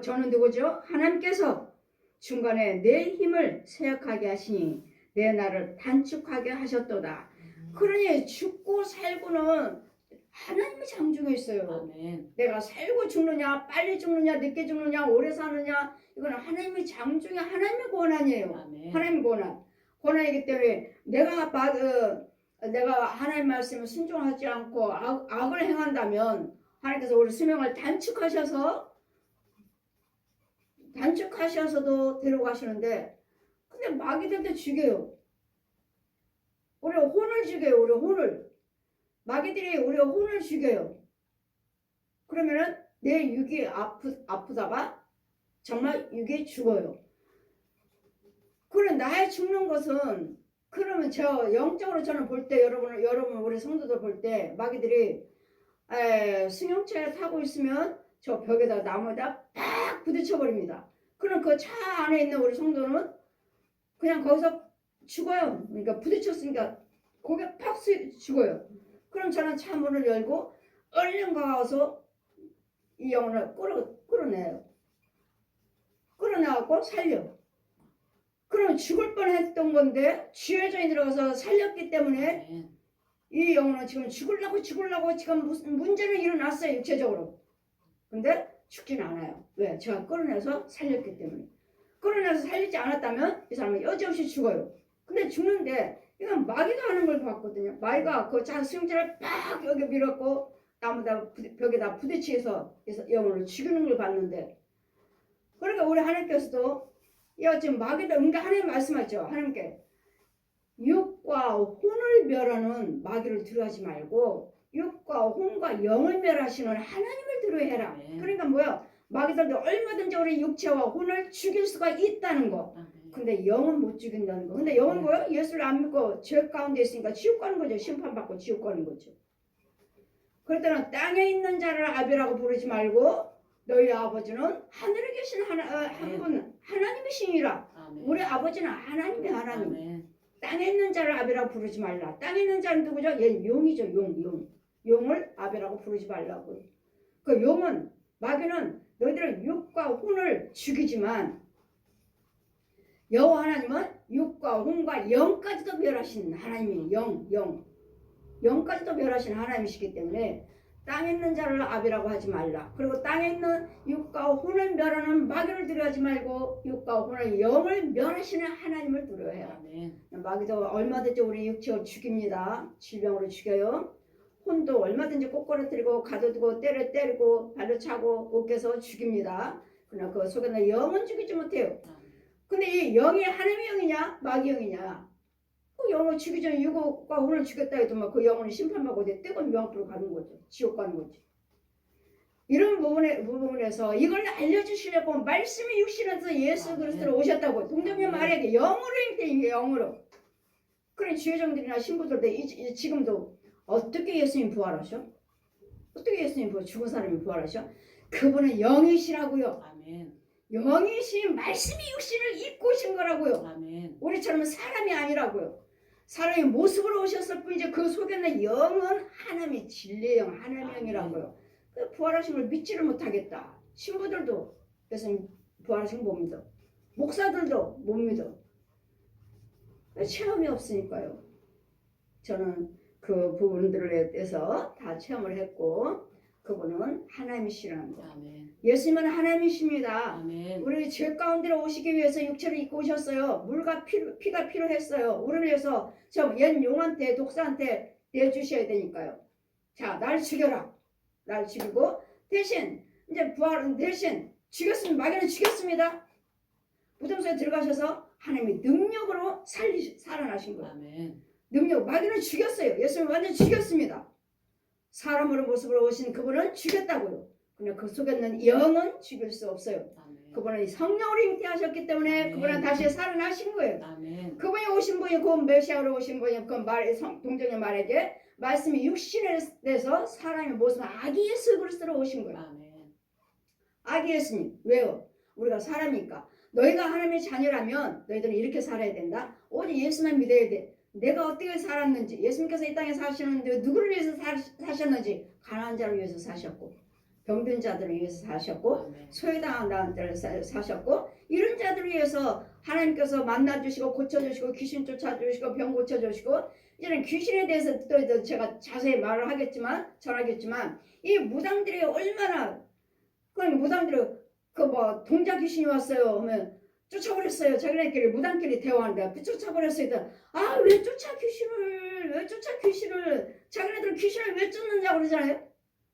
저는 누구죠? 하나님께서 중간에 내 힘을 쇠약하게 하시니 내 나를 단축하게 하셨도다. 그러니 죽고 살고는 하나님이 장중에 있어요. 아멘. 내가 살고 죽느냐, 빨리 죽느냐, 늦게 죽느냐, 오래 사느냐, 이거는 하나님의 장중에 하나님의 권한이에요. 아멘. 하나님의 권한이기 때문에 내가 하나님 말씀을 순종하지 않고 악을 행한다면 하나님께서 우리 수명을 단축하셔서도 데려가시는데, 근데 마귀들도 죽여요. 우리 혼을 죽여요. 우리 혼을. 마귀들이 우리 혼을 죽여요. 그러면은 내 육이 아프다가 정말 육이 죽어요. 그런 나의 죽는 것은, 그러면 저 영적으로 저는 볼 때 여러분 우리 성도들 볼 때 마귀들이 승용차에 타고 있으면 저 벽에다 나무에다 팍 부딪혀 버립니다. 그럼 그 차 안에 있는 우리 성도는 그냥 거기서 죽어요. 그러니까 부딪혔으니까 거기에 팍 죽어요. 그럼 저는 차 문을 열고 얼른 가서 이 영혼을 끌어내요. 끌어내갖고 살려. 그럼 죽을 뻔했던 건데 주여전이 들어가서 살렸기 때문에 아멘. 이 영혼은 지금 죽으려고 지금 무슨 문제는 일어났어요. 육체적으로. 근데 죽지는 않아요. 왜? 제가 끌어내서 살렸기 때문에. 끌어내서 살리지 않았다면 이 사람은 여지없이 죽어요. 근데 죽는데 이건 마귀가 하는 걸 봤거든요. 마귀가 그 승용차를 팍 여기 밀었고 나무다 벽에다 부딪히해서 영혼을 죽이는 걸 봤는데, 그러니까 우리 하나님께서도 지금 마귀도 하나님 말씀하죠. 하나님께 육과 혼을 멸하는 마귀를 두려워하지 말고 육과 혼과 영을 멸하시는 하나님을 두려워해라. 네. 그러니까 뭐야? 마귀들도 얼마든지 우리 육체와 혼을 죽일 수가 있다는 거. 아멘. 근데 영은 못 죽인다는 거. 근데 영은 뭐야? 예수를 안 믿고 죄 가운데 있으니까 지옥 가는 거죠. 심판받고 지옥 가는 거죠. 그럴 때는 땅에 있는 자를 아비라고 부르지 말고 너희 아버지는 하늘에 계신 한 분 하나님이시니라. 아멘. 우리 아버지는 하나님. 아멘. 땅에 있는 자를 아비라고 부르지 말라. 땅에 있는 자는 누구죠? 얘는 용이죠. 용을 아비라고 부르지 말라고. 그 용은, 마귀는 너희들은 육과 혼을 죽이지만 여호와 하나님은 육과 혼과 영까지도 멸하신 하나님이에요. 영까지도 멸하신 하나님이시기 때문에 땅에 있는 자를 아비라고 하지 말라. 그리고 땅에 있는 육과 혼을 멸하는 마귀를 두려워하지 말고 육과 혼을 영을 멸하시는 하나님을 두려워해라. 아멘. 마귀도 얼마든지 우리 육체를 죽입니다. 질병으로 죽여요. 혼도 얼마든지 꼬꾸라뜨리고 가둬두고 때리고 발로 차고 옷개서 죽입니다. 그러나 그 속에는 영은 죽이지 못해요. 근데 이 영이 하나님의 영이냐 마귀 영이냐? 그 영을 죽이기 전에 육과 혼을 죽였다 해도 막 그 영혼이 심판받고 뜨거운 명불로 가는 거죠. 지옥 가는 거죠. 이런 부분에서 이걸 알려주시려고 말씀이 육신에서 예수 그리스도로 오셨다고 동정녀 말하게 영으로 이게 영으로. 그런 주여정들이나 신부들도 지금도 어떻게 예수님 부활하셔? 어떻게 예수님 죽은 사람이 부활하셔? 그분은 영이시라고요. 아멘. 영이신 말씀이 육신을 입고 오신 거라고요. 아멘. 우리처럼 사람이 아니라고요. 사람의 모습으로 오셨을 뿐이지 그 속에는 영은 하나님의 진리의 영, 하나님의 영이라고요. 그 부활하신 걸 믿지를 못하겠다. 신부들도 예수님 부활하신 거 못 믿어. 목사들도 못 믿어. 체험이 없으니까요. 저는 그 부분들에 대해서 다 체험을 했고 그분은 하나님이시라는 거. 아멘. 예수님은 하나님이십니다. 아멘. 우리 죄 가운데로 오시기 위해서 육체를 입고 오셨어요. 물과 피가 필요했어요. 우리를 위해서 저 옛 용한테 독사한테 내주셔야 되니까요. 자, 날 죽여라. 날 죽이고 대신 이제 부활은 대신 죽였으면 마귀는 죽였습니다. 무덤속에 들어가셔서 하나님의 능력으로 살아나신 거예요. 아멘. 능력, 마귀는 죽였어요. 예수님 완전 죽였습니다. 사람으로 모습으로 오신 그분은 죽였다고요. 그냥 그 속에 있는 영은 죽일 수 없어요. 아멘. 그분은 성령으로 잉태하셨기 때문에 아멘. 그분은 다시 살아나신 거예요. 아멘. 그분이 오신 분이 그 메시아로 오신 분이 그 동정의 말에게 말씀이 육신에 대해서 사람의 모습 아기 예수 그리스도로 오신 거예요. 아멘. 아기 예수님. 왜요? 우리가 사람이니까. 너희가 하나님의 자녀라면 너희들은 이렇게 살아야 된다. 오직 예수만 믿어야 돼. 내가 어떻게 살았는지, 예수님께서 이 땅에 사셨는데 누구를 위해서 사셨는지, 가난한 자를 위해서 사셨고, 병든 자들을 위해서 사셨고, 아멘. 소외당한 자들을 사셨고, 이런 자들을 위해서 하나님께서 만나주시고 고쳐주시고 귀신 쫓아주시고 병 고쳐주시고, 이제는 귀신에 대해서 또 제가 자세히 말을 전하겠지만 이 무당들이 얼마나, 그럼 무당들이 동자 귀신이 왔어요 하면 쫓아버렸어요. 자기네끼리 무당끼리 대화하는데 쫓아버렸어요. 아, 왜 쫓아 귀신을 자기네들 귀신을 왜 쫓느냐고 그러잖아요.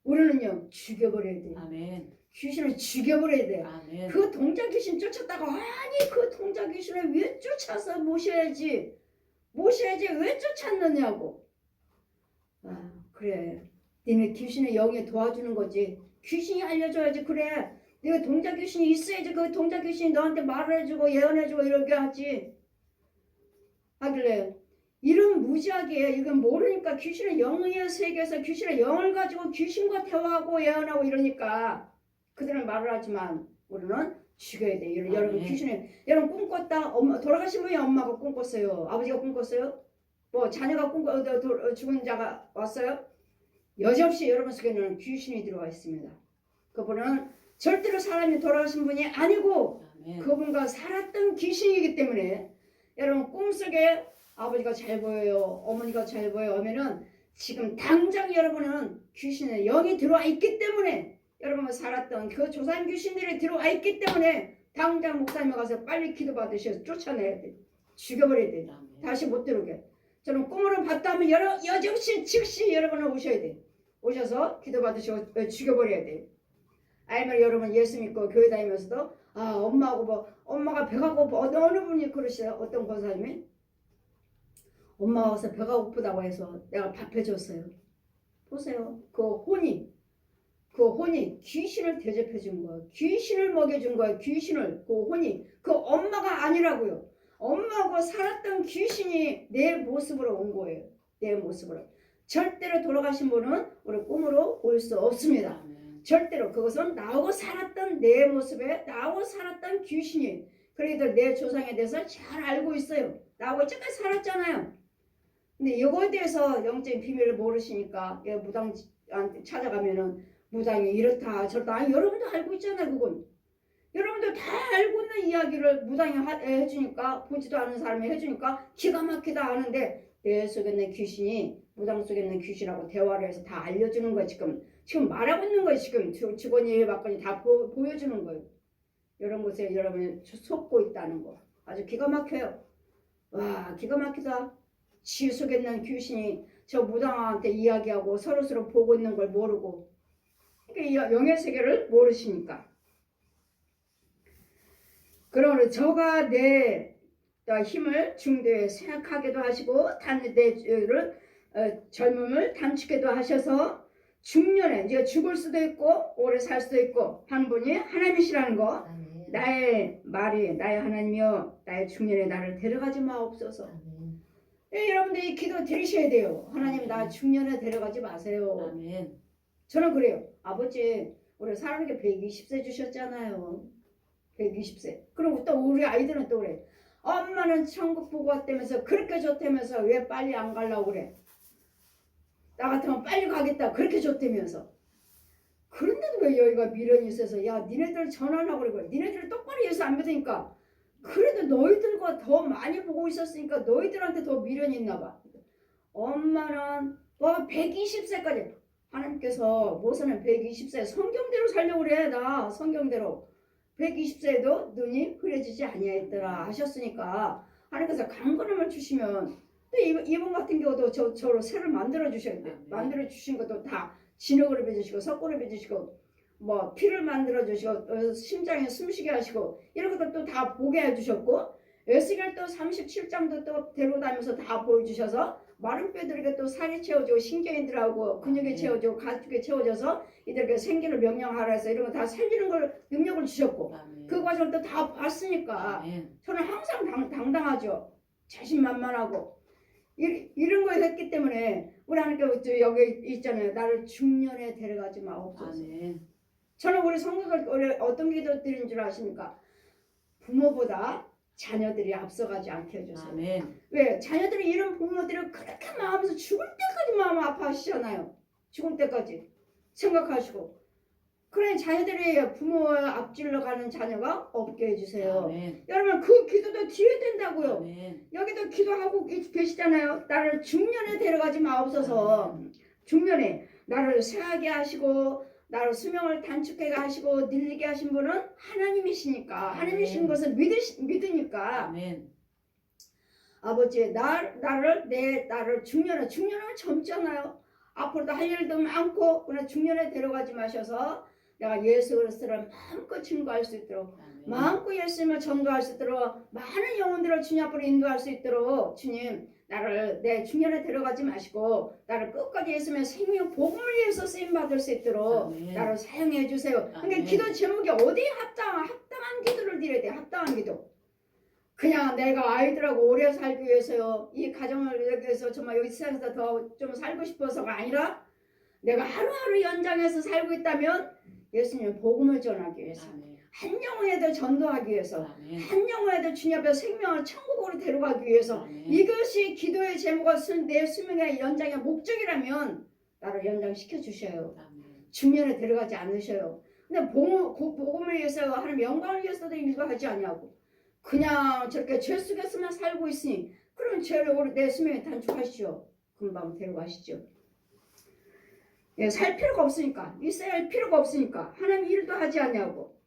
우리는요, 죽여버려야 돼요. 아멘. 귀신을 죽여버려야 돼요. 아멘. 그 동자 귀신 쫓았다가, 아니 그 동자 귀신을 왜 쫓아서 모셔야지 왜 쫓았느냐고. 아, 그래, 니네 귀신의 영에 도와주는 거지. 귀신이 알려줘야지. 그래, 네가 동자 귀신이 있어야지 그 동자 귀신이 너한테 말을 해주고 예언해주고 이렇게 하지. 하길래 이런 무지하게 이건 모르니까 귀신의 영의 세계에서 귀신의 영을 가지고 귀신과 대화하고 예언하고 이러니까 그들은 말을 하지만 우리는 죽여야 돼. 여러분 여러분 꿈꿨다. 돌아가신 분이 엄마가 꿈꿨어요. 아버지가 꿈꿨어요. 뭐 자녀가 죽은 자가 왔어요. 여지없이 여러분 속에는 귀신이 들어와 있습니다. 그분은 절대로 사람이 돌아가신 분이 아니고 아멘. 그분과 살았던 귀신이기 때문에 여러분 꿈속에 아버지가 잘 보여요, 어머니가 잘 보여요 하면은 지금 당장 여러분은 귀신의 영이 들어와 있기 때문에 여러분은 살았던 그 조상 귀신들이 들어와 있기 때문에 당장 목사님에 가서 빨리 기도 받으셔서 쫓아내야 돼. 죽여버려야 돼. 아멘. 다시 못 들어오게. 저는 꿈으로 봤다 하면 여정시 즉시 여러분은 오셔야 돼. 오셔서 기도 받으시고 죽여버려야 돼. 아니면 여러분 예수 믿고 교회 다니면서도 엄마가 배가 고파. 어느 분이 그러시어요? 어떤 권사님이? 엄마가 와서 배가 고프다고 해서 내가 밥 해줬어요. 보세요. 그 혼이 귀신을 대접해 준 거예요. 귀신을 먹여준 거예요. 그 혼이 그 엄마가 아니라고요. 엄마하고 살았던 귀신이 내 모습으로 온 거예요. 내 모습으로. 절대로 돌아가신 분은 우리 꿈으로 올 수 없습니다. 아멘. 절대로. 그것은 나하고 살았던 내 모습에 나하고 살았던 귀신이. 그래도 내 조상에 대해서 잘 알고 있어요. 나하고 잠깐 살았잖아요. 근데 이거에 대해서 영적인 비밀을 모르시니까 무당한테 찾아가면은 무당이 이렇다 저렇다. 아니, 여러분도 알고 있잖아요. 그건 여러분들 다 알고 있는 이야기를 무당이 해주니까, 보지도 않은 사람이 해주니까 기가 막히다 하는데 내 속에 있는 귀신이 무당 속에 있는 귀신하고 대화를 해서 다 알려주는 거예요. 지금 말하고 있는 거예요. 지금 직원이 맞거니 다 보여주는 거예요. 이런 곳에 여러분이 속고 있다는 거 아주 기가 막혀요. 와, 기가 막히다. 지 속에 있는 귀신이 저 무당한테 이야기하고 서로 보고 있는 걸 모르고, 그러니까 영의 세계를 모르시니까. 그러므로 저가 내 힘을 중대에 생각하게도 하시고 내 젊음을 단축해도 하셔서 중년에 이제 죽을 수도 있고 오래 살 수도 있고 한 분이 하나님이시라는 거. 아멘. 나의 말이 나의 하나님이여 나의 중년에 나를 데려가지 마옵소서. 아멘. 여러분들이 기도 드리셔야 돼요. 하나님 나 중년에 데려가지 마세요. 아멘. 저는 그래요. 아버지 우리 사람에게 120세 주셨잖아요. 120세. 그리고 또 우리 아이들은 또 그래. 엄마는 천국 보고 왔다면서 그렇게 좋다면서 왜 빨리 안 가려고 그래. 나 같으면 빨리 가겠다 그렇게 좋다면서. 그런데도 왜 여기가 미련이 있어서 야 니네들 전화하라고 그래. 니네들 똑바로 예수 안 믿으니까 그래도 너희들과 더 많이 보고 있었으니까 너희들한테 더 미련이 있나 봐. 엄마는 120세까지 하나님께서 모세는 120세 성경대로 살려고 그래. 나 성경대로 120세에도 눈이 흐려지지 아니하였더라 하셨으니까 하나님께서 강건함을 주시면 또 이분 같은 경우도 저로 새로 만들어 주셔야 돼. 만들어 주신 것도 다 진흙으로 빚으시고 석고로 빚으시고 뭐 피를 만들어 주시고 심장에 숨쉬게 하시고 이런 것도 또 다 보게 해주셨고 에스겔 또 37장도 또 데려다니면서 다 보여주셔서 마른 뼈들에게 또 살이 채워지고 신경이들하고 근육이 채워지고 가죽이 채워져서 이들에게 생기를 명령하라 해서 이런 거 다 살리는 걸 능력을 주셨고 그 과정을 또 다 봤으니까 저는 항상 당당하죠. 자신만만하고 이런 걸 했기 때문에 우리 하나님께 여기 있잖아요. 나를 중년에 데려가지 마옵소서. 저는 우리 성도들 어떤 기도 드린 줄 아십니까? 부모보다 자녀들이 앞서가지 않게 해주세요. 왜? 자녀들이 이런 부모들을 그렇게 마음에서 죽을 때까지 마음 아파하시잖아요. 죽을 때까지 생각하시고. 그래 자녀들이 부모의 앞질러 가는 자녀가 없게 해주세요. 여러분 그 기도도 뒤에 된다고요. 여기도 기도하고 계시잖아요. 나를 중년에 데려가지 마옵소서. 중년에 나를 쇠하게 하시고 나를 수명을 단축하게 하시고 늘리게 하신 분은 하나님이시니까 하나님이신 것을 믿으니까 아버지 나를 중년은 젊잖아요. 앞으로도 할 일도 많고 그러나 중년에 데려가지 마셔서 내가 예수 그리스도를 마음껏 증거할 수 있도록 마음껏 예수님을 전도할 수 있도록 많은 영혼들을 주님 앞으로 인도할 수 있도록 주님 나를 내 중년에 데려가지 마시고 나를 끝까지 예수님의 생명 복음을 위해서 쓰임받을 수 있도록 나를 사용해 주세요. 그러니까 기도 제목이 어디에 합당한 기도를 드려야 돼. 합당한 기도. 그냥 내가 아이들하고 오래 살기 위해서요. 이 가정을 위해서 정말 여기 세상에서 더 좀 살고 싶어서가 아니라 내가 하루하루 연장해서 살고 있다면 예수님의 복음을 전하기 위해서 한 영혼에도 전도하기 위해서 한 영혼에도 주님 앞에 생명을 천국으로 데려가기 위해서 이것이 기도의 제목과 내 수명의 연장의 목적이라면 나를 연장시켜 주셔요. 중년에 데려가지 않으셔요. 근데 복음을 위해서 하나님 영광을 위해서도 일도 하지 않냐고 그냥 저렇게 죄 속에서만 살고 있으니 그러면 죄를 내 수명에 단축하시죠. 금방 데려가시죠. 예, 살 필요가 없으니까 있어야 할 필요가 없으니까 하나님 일도 하지 않냐고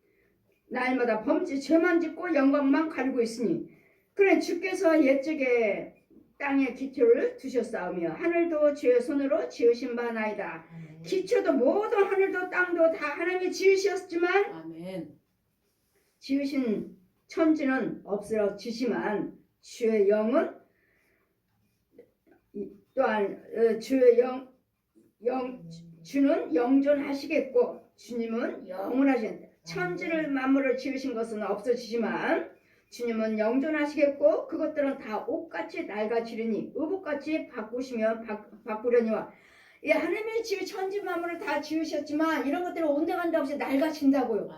날마다 죄만 짓고 영광만 가리고 있으니 그래 주께서 옛적에 땅에 기초를 두셨사오며 하늘도 주의 손으로 지으신 바 나이다. 기초도 모든 하늘도 땅도 다 하나님이 지으셨지만 지으신 천지는 없어지지만 주의 영은 또한 주의 주는 영존하시겠고 주님은 영원하신 천지를 만물을 지으신 것은 없어지지만 주님은 영존하시겠고 그것들은 다 옷같이 낡아지리니 의복같이 바꾸려니와 이 하나님이 천지 만물을 다 지으셨지만 이런 것들은 온데간데 없이 낡아진다고요.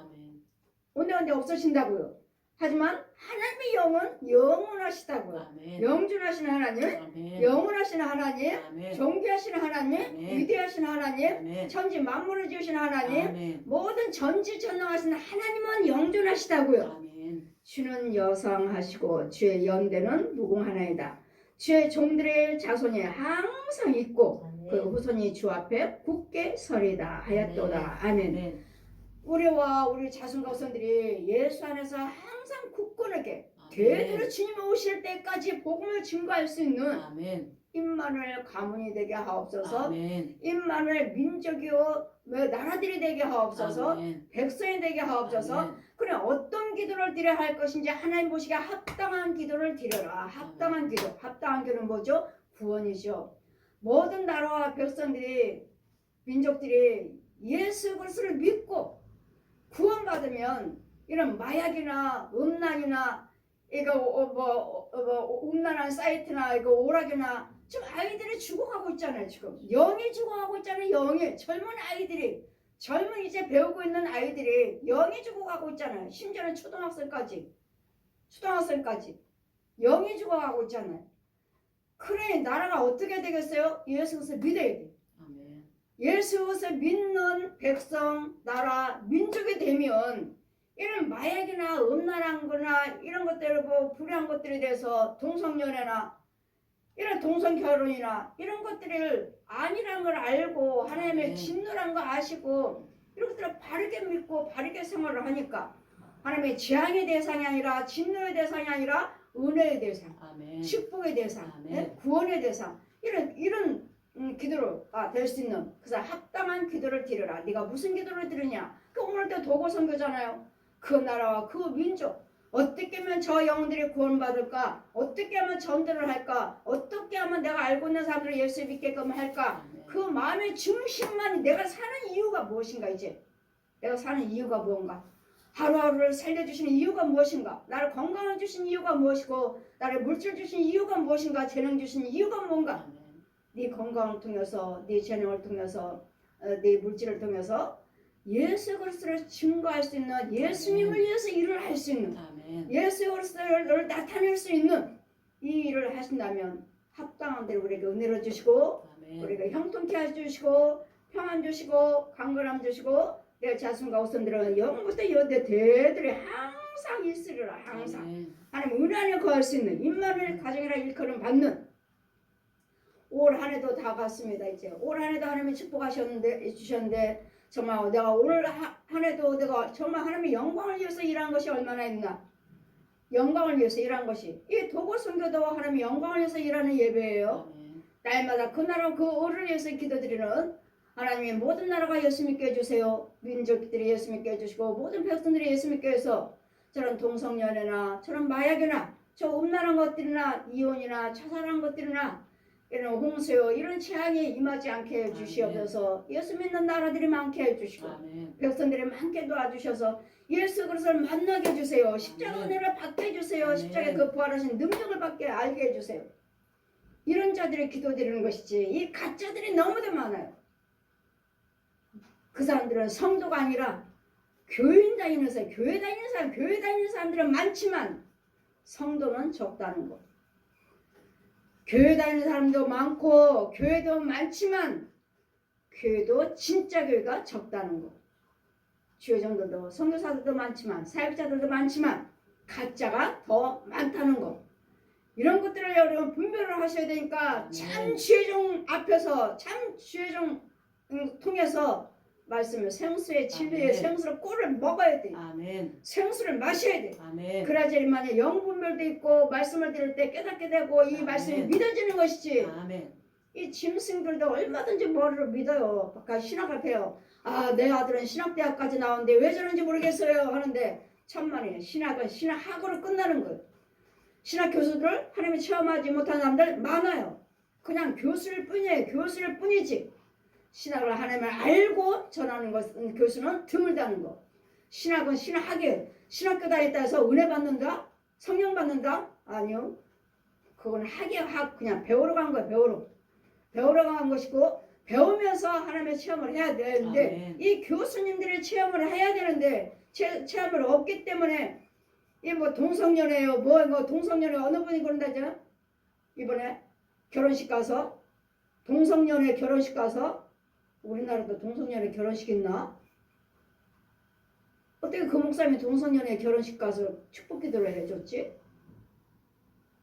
온데간데 없어진다고요. 하지만 하나님의 영은 영원하시다고요. 영존하신 하나님, 영원하신 하나님, 존귀하신 하나님, 위대하신 하나님, 천지 만물을 지으신 하나님, 모든 전지전능하신 하나님은 영존하시다고요. 주는 여성하시고 주의 연대는 무궁하나이다. 주의 종들의 자손이 항상 있고 그 후손이 주 앞에 굳게 서리다 하였도다. 아멘. 우리와 우리 자손과 후손들이 예수 안에서 항상 굳건하게 되도록 주님 오실 때까지 복음을 증거할 수 있는 임마누엘 가문이 되게 하옵소서. 임마누엘 민족이요 나라들이 되게 하옵소서. 백성이 되게 하옵소서. 그래 어떤 기도를 드려야 할 것인지 하나님 보시기에 합당한 기도를 드려라. 합당한 기도. 합당한 기도는 뭐죠? 구원이죠. 모든 나라와 백성들이 민족들이 예수 그리스도를 믿고 구원받으면 이런 마약이나 음란이나 이거 음란한 사이트나 이거 오락이나 지금 아이들이 죽어가고 있잖아요. 지금 영이 죽어가고 있잖아요. 영이 젊은 아이들이 젊은 이제 배우고 있는 아이들이 영이 죽어가고 있잖아요. 심지어는 초등학생까지 영이 죽어가고 있잖아요. 그래 나라가 어떻게 되겠어요? 예수 그리스도 믿어야 돼. 예수 그리스도 믿는 백성, 나라, 민족이 되면 이런 마약이나 음란한 거나 이런 것들 불의한 것들에 대해서 동성연애나 이런 동성결혼이나 이런 것들을 아니라는 걸 알고 하나님의 진노란 거 아시고 이런 것들을 바르게 믿고 바르게 생활을 하니까 하나님의 재앙의 대상이 아니라 진노의 대상이 아니라 은혜의 대상, 축복의 대상, 구원의 대상 이런 기도로 될 수 있는 그래서 합당한 기도를 드려라. 네가 무슨 기도를 드리냐? 그 오늘도 도고 선교잖아요. 그 나라와 그 민족 어떻게 하면 저 영혼들이 구원받을까? 어떻게 하면 전도를 할까? 어떻게 하면 내가 알고 있는 사람들을 예수 믿게끔 할까? 아멘. 그 마음의 중심만 내가 사는 이유가 무엇인가 이제 내가 사는 이유가 무엇인가 하루하루를 살려주시는 이유가 무엇인가 나를 건강을 주신 이유가 무엇이고 나를 물질 주신 이유가 무엇인가 재능 주신 이유가 뭔가 아멘. 네 건강을 통해서 네 재능을 통해서 네 물질을 통해서 예수 그리스도를 증거할 수 있는 예수님을 위해서 일을 할 수 있는 아멘. 예수 그리스도를 나타낼 수 있는 이 일을 하신다면 합당한 대로 우리에게 은혜를 주시고 아멘. 우리가 형통케 해주시고 평안 주시고 강건함 주시고 내 자손과 후손들은 영부터 여대 대들이 항상 있으리라 항상 아멘. 하나님 은혜 안에 거할 수 있는 임마누엘 가정이라 일컬음 받는 올 한해도 다 갔습니다. 이제 올 한해도 하나님이 축복하셨는데 주셨는데 정말 내가 오늘 한해도 내가 정말 하나님의 영광을 위해서 일한 것이 얼마나 있나 영광을 위해서 일한 것이 이 도고 선교도 하나님의 영광을 위해서 일하는 예배예요. 아멘. 날마다 그 나라 그 어를 위해서 기도드리는 하나님의 모든 나라가 예수 믿게 해주세요. 민족들이 예수 믿게 해주시고 모든 백성들이 예수 믿게 해서 저런 동성연애나 저런 마약이나 저 음란한 것들이나 이혼이나 자살한 것들이나 이런 홍수요 이런 재앙이 임하지 않게 해주시옵소서. 예수 믿는 나라들이 많게 해주시고 아멘. 백성들이 많게 도와주셔서 예수 그리스도를 만나게 해주세요. 십자가 아멘. 은혜를 받게 해주세요. 아멘. 십자가에 그 부활하신 능력을 받게 알게 해주세요. 이런 자들의 기도드리는 것이지 이 가짜들이 너무도 많아요. 그 사람들은 성도가 아니라 교회 다니는 사람들은 많지만 성도는 적다는 것. 교회 다니는 사람도 많고 교회도 많지만 교회도 진짜 교회가 적다는 것. 주요 정도도 선교사들도 많지만 사역자들도 많지만 가짜가 더 많다는 것. 이런 것들을 여러분 분별을 하셔야 되니까 참 주의종 앞에서 참 주의종 통해서 말씀을 생수의 진리의 아멘. 생수를 꿀을 먹어야 돼. 아멘. 생수를 마셔야 돼. 아멘. 그래야지만이 영분별도 있고 말씀을 들을 때 깨닫게 되고 이 아멘. 말씀이 믿어지는 것이지. 아멘. 이 짐승들도 얼마든지 머리로 믿어요. 아까 신학을 배워. 아, 내 아들은 신학대학까지 나왔는데 왜 저런지 모르겠어요 하는데 천만에 신학은 신학학으로 끝나는 거예요. 신학 교수들 하나님이 체험하지 못한 사람들 많아요. 그냥 교수일 뿐이에요. 교수일 뿐이지. 신학을 하나님을 알고 전하는 것은 교수는 드물다는 거. 신학은 신학이에요. 신학교 다녔다 해서 은혜 받는다? 성령 받는다? 아니요. 그건 학이야 학. 그냥 배우러 간 거예요. 배우러 간 것이고 배우면서 하나님의 체험을 해야 되는데 아멘. 이 교수님들의 체험을 해야 되는데 체험을 없기 때문에 이 뭐 동성연애요 뭐 동성연애 어느 분이 그런다죠? 이번에 결혼식 가서 동성연애 결혼식 가서 우리나라도 동성연애 결혼식 있나? 어떻게 그 목사님이 동성연애 결혼식 가서 축복 기도를 해줬지?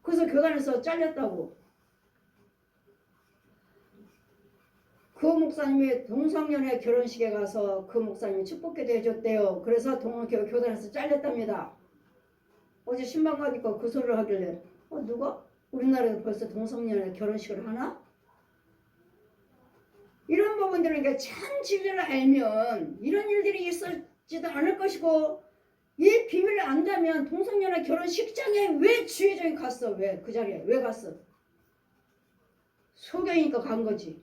그래서 교단에서 잘렸다고. 그 목사님이 동성연애 결혼식에 가서 그 목사님이 축복 기도 해줬대요. 그래서 교단에서 잘렸답니다. 어제 신방 가니까 그 소리를 하길래 누가? 우리나라에 벌써 동성연애 결혼식을 하나? 이런 부분들은 그러니까 참 진리를 알면 이런 일들이 있었지도 않을 것이고 이 비밀을 안다면 동성연애 결혼식장에 왜 주의종이 갔어? 왜 그 자리에 왜 갔어? 소경이니까 간 거지.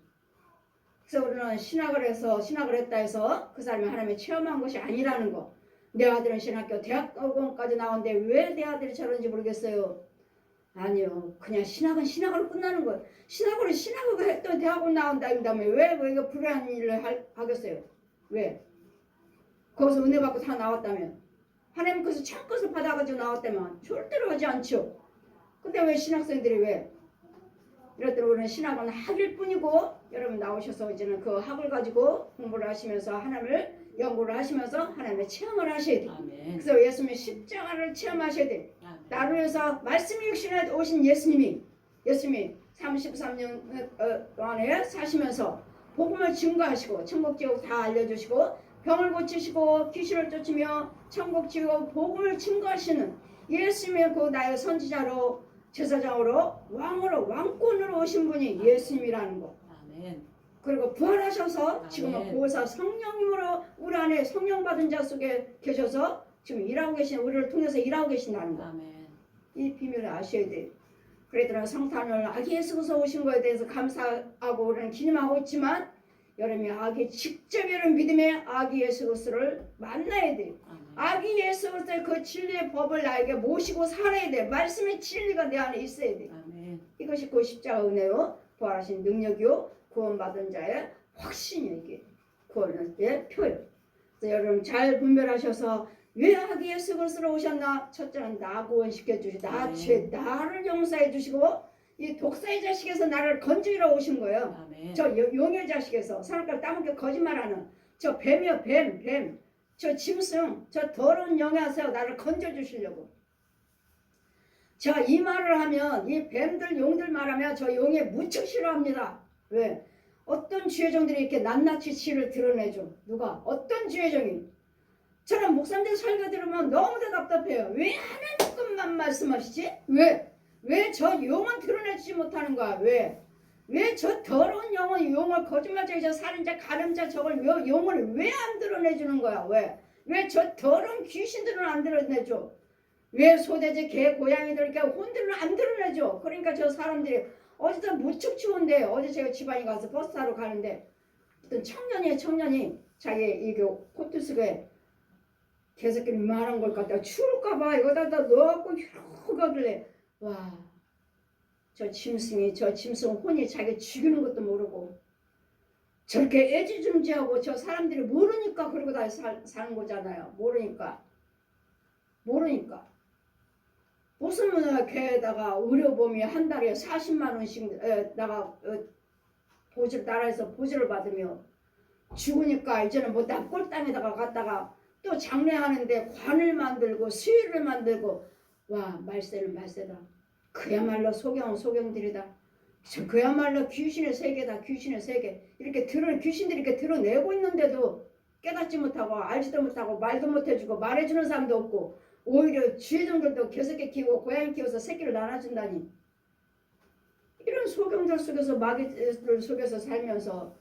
그래서 우리는 신학을 했다 해서 그 사람이 하나님의 체험한 것이 아니라는 거. 내 아들은 신학교 대학원까지 나왔는데 왜 내 아들이 저런지 모르겠어요. 아니요. 그냥 신학은 신학으로 끝나는 거예요. 신학으로 했던 대학원 나온다 이 다음에 왜 이거 불행한 일을 하겠어요? 왜? 거기서 은혜 받고 다 나왔다면 하나님 그래서 참것을 받아가지고 나왔다면 절대로 하지 않죠. 근데 왜 신학생들이 왜? 이랬더니 우리는 신학은 학일 뿐이고 여러분 나오셔서 이제는 그 학을 가지고 공부를 하시면서 하나님을 연구를 하시면서 하나님의 체험을 하셔야 돼. 아멘. 그래서 예수님의 십자가를 체험하셔야 돼. 아멘. 나를 위해서 말씀이 육신에 오신 예수님이 33년 동안에 사시면서 복음을 증거하시고 천국 지옥 다 알려주시고 병을 고치시고 귀신을 쫓으며 천국 지옥 복음을 증거하시는 예수님의 그 나의 선지자로 제사장으로 왕으로 왕권으로 오신 분이 예수님이라는 거. 아멘. 그리고 부활하셔서 아멘. 지금은 보혜사 성령님으로 우리 안에 성령 받은 자 속에 계셔서 지금 일하고 계신 우리를 통해서 일하고 계신다는 거. 아멘. 이 비밀을 아셔야 돼요. 그랬더니 성탄을 아기 예수께서 오신 거에 대해서 감사하고 우리는 기념하고 있지만 여러분이 아기 직접 이런 믿음의 아기 예수 그리스도를 만나야 돼요. 아기 예수 그리스도의 그 진리의 법을 나에게 모시고 살아야 돼. 말씀의 진리가 내 안에 있어야 돼. 아멘. 이것이 그 십자가 은혜요, 부활하신 능력이요, 구원받은 자의 확신이요. 이게 구원의 표요. 그래서 여러분 잘 분별하셔서 왜 아기 예수 그리스도로 오셨나? 첫째는 나 구원시켜 주시고 나를 용서해 주시고 이 독사의 자식에서 나를 건지러 오신 거예요. 아멘. 저 용의 자식에서 사람들 따먹게 거짓말하는 저 뱀이요, 뱀. 저 짐승, 저 더러운 영에서 나를 건져 주시려고. 제가 이 말을 하면 이 뱀들 용들 말하면 저 용에 무척 싫어합니다. 왜? 어떤 주의종들이 이렇게 낱낱이 치를 드러내죠. 누가? 어떤 주의종이? 저는 목사님들 설교 들으면 너무도 답답해요. 왜 하나님 것만 말씀하시지? 왜 저 용은 드러내지 못하는 거야? 왜 저 더러운 용을 거짓말쟁이 저 살인자 가늠자 저걸 용을 왜 안 드러내주는 거야? 왜 저 더러운 귀신들은 안 드러내줘? 왜 소돼지 개 고양이들 이렇게 혼들은 안 드러내줘? 그러니까 저 사람들이 어제도 무척 추운데 어제 제가 지방에 가서 버스 타러 가는데 어떤 청년이 자기 이게 코트 속에 개새끼리 말한 걸 갖다 추울까봐 이거다 넣어갖고 휘룩 가길래 와, 저 짐승 혼이 자기 죽이는 것도 모르고 저렇게 애지중지하고 저 사람들이 모르니까 그러고 다 사는 거잖아요. 모르니까 무슨 걔에다가 의료보험이 한 달에 40만 원씩 나라에서 보조를 받으며 죽으니까 이제는 뭐 납골 땅에다가 갔다가 또 장례하는데 관을 만들고 수유를 만들고 와 말세는 말세다. 그야말로 소경들이다. 그야말로 귀신의 세계다. 귀신의 세계. 이렇게 귀신들이 이렇게 드러내고 있는데도 깨닫지 못하고 알지도 못하고 말도 못해주고 말해주는 사람도 없고 오히려 주의종들도 개새끼 키우고 고양이 키워서 새끼를 나눠준다니. 이런 소경들 속에서 마귀들 속에서 살면서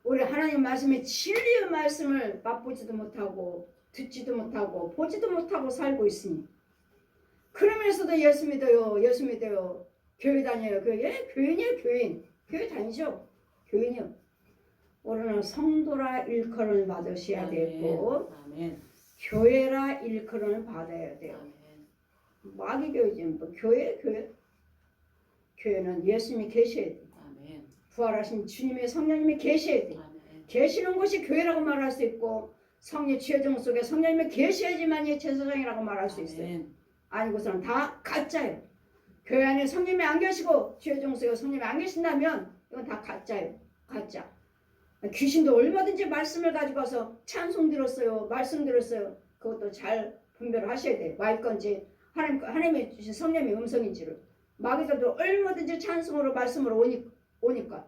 우리 하나님 말씀의 진리의 말씀을 맛보지도 못하고 듣지도 못하고 보지도 못하고 살고 있으니 그러면서도 예수 믿어요. 교회 다녀요. 교인이에요. 교회 다니죠. 교인이요. 우리는 성도라 일컬음을 받으셔야 되고 아멘. 교회라 일컬음을 받아야 돼요. 아멘. 마귀 교회지 뭐 교회는 예수님이 계셔야 돼요. 아멘. 부활하신 주님의 성령님이 계셔야 돼요. 아멘. 계시는 곳이 교회라고 말할 수 있고 성령 지혜정 속에 성령님이 계셔야지만이 제사장이라고 말할 수 있어요. 아멘. 아니고서는 다 가짜예요. 교회 안에 성령님이 안 계시고 지혜정 속에 성령님이 안 계신다면 이건 다 가짜예요. 가짜. 귀신도 얼마든지 말씀을 가지고 와서 찬송 들었어요. 말씀 들었어요. 그것도 잘 분별을 하셔야 돼요. 말 건지 하나님의 주신 성령의 음성인지를. 마귀들도 얼마든지 찬송으로 말씀으로 오니까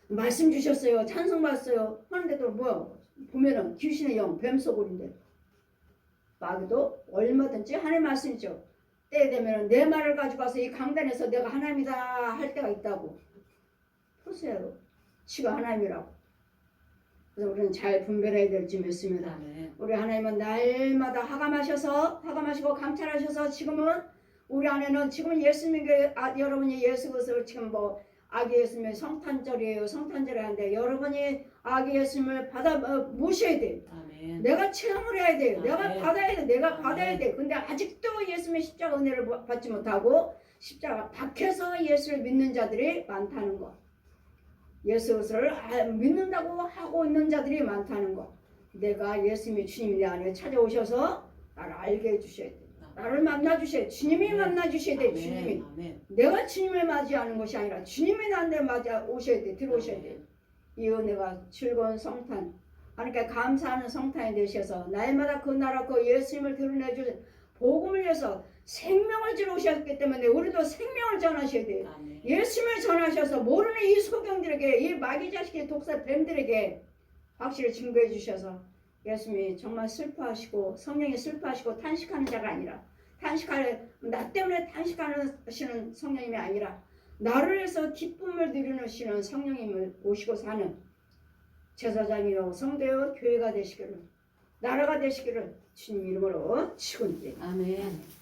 말씀 주셨어요. 찬송 받았어요. 하는데도 뭐야? 보면은 귀신의 영, 뱀소굴인데 마귀도 얼마든지 하나님 말씀이죠. 때에 되면 내 말을 가지고 와서 이 강단에서 내가 하나님이다 할 때가 있다고. 보세요. 지가 하나님이라고. 그래서 우리는 잘 분별해야 될 줄 믿습니다. 아멘. 우리 하나님은 날마다 하감하시고 감찰하셔서 지금은 우리 안에는 지금 예수님께 여러분이 예수 그리스도를 지금 뭐 아기 예수님의 성탄절이에요. 성탄절을 하는데 여러분이 아기 예수님을 모셔야 돼. 아멘. 내가 체험을 해야 돼요. 아멘. 내가 받아야 돼. 내가 아멘. 받아야 돼. 근데 아직도 예수님의 십자가 은혜를 받지 못하고 십자가 밖에서 예수를 믿는 자들이 많다는 거. 예수 그리스도를 믿는다고 하고 있는 자들이 많다는 거. 내가 예수님이 주님이 내 안에 찾아오셔서 나를 알게 해주셔야 돼. 나를 만나주셔야 돼. 주님이 만나주셔야 돼. 주님이. 아멘. 내가 주님을 맞이하는 것이 아니라 주님이 나한테 맞아 오셔야 돼. 들어오셔야 돼. 이 은혜가 즐거운 성탄. 그러니까 감사하는 성탄이 되셔서 날마다 그 나라 그 예수님을 드러내주신 복음을 위해서 생명을 주러 오셨기 때문에 우리도 생명을 전하셔야 돼요. 아멘. 예수님을 전하셔서 모르는 이 소경들에게 이 마귀 자식의 독사 뱀들에게 확실히 증거해 주셔서 예수님이 정말 슬퍼하시고 성령이 슬퍼하시고 탄식하는 자가 아니라 나 때문에 탄식하시는 성령님이 아니라 나를 위해서 기쁨을 누리시는 성령님을 모시고 사는 제사장이요 성도요 교회가 되시기를 나라가 되시기를 주님 이름으로 축원드립니다. 아멘.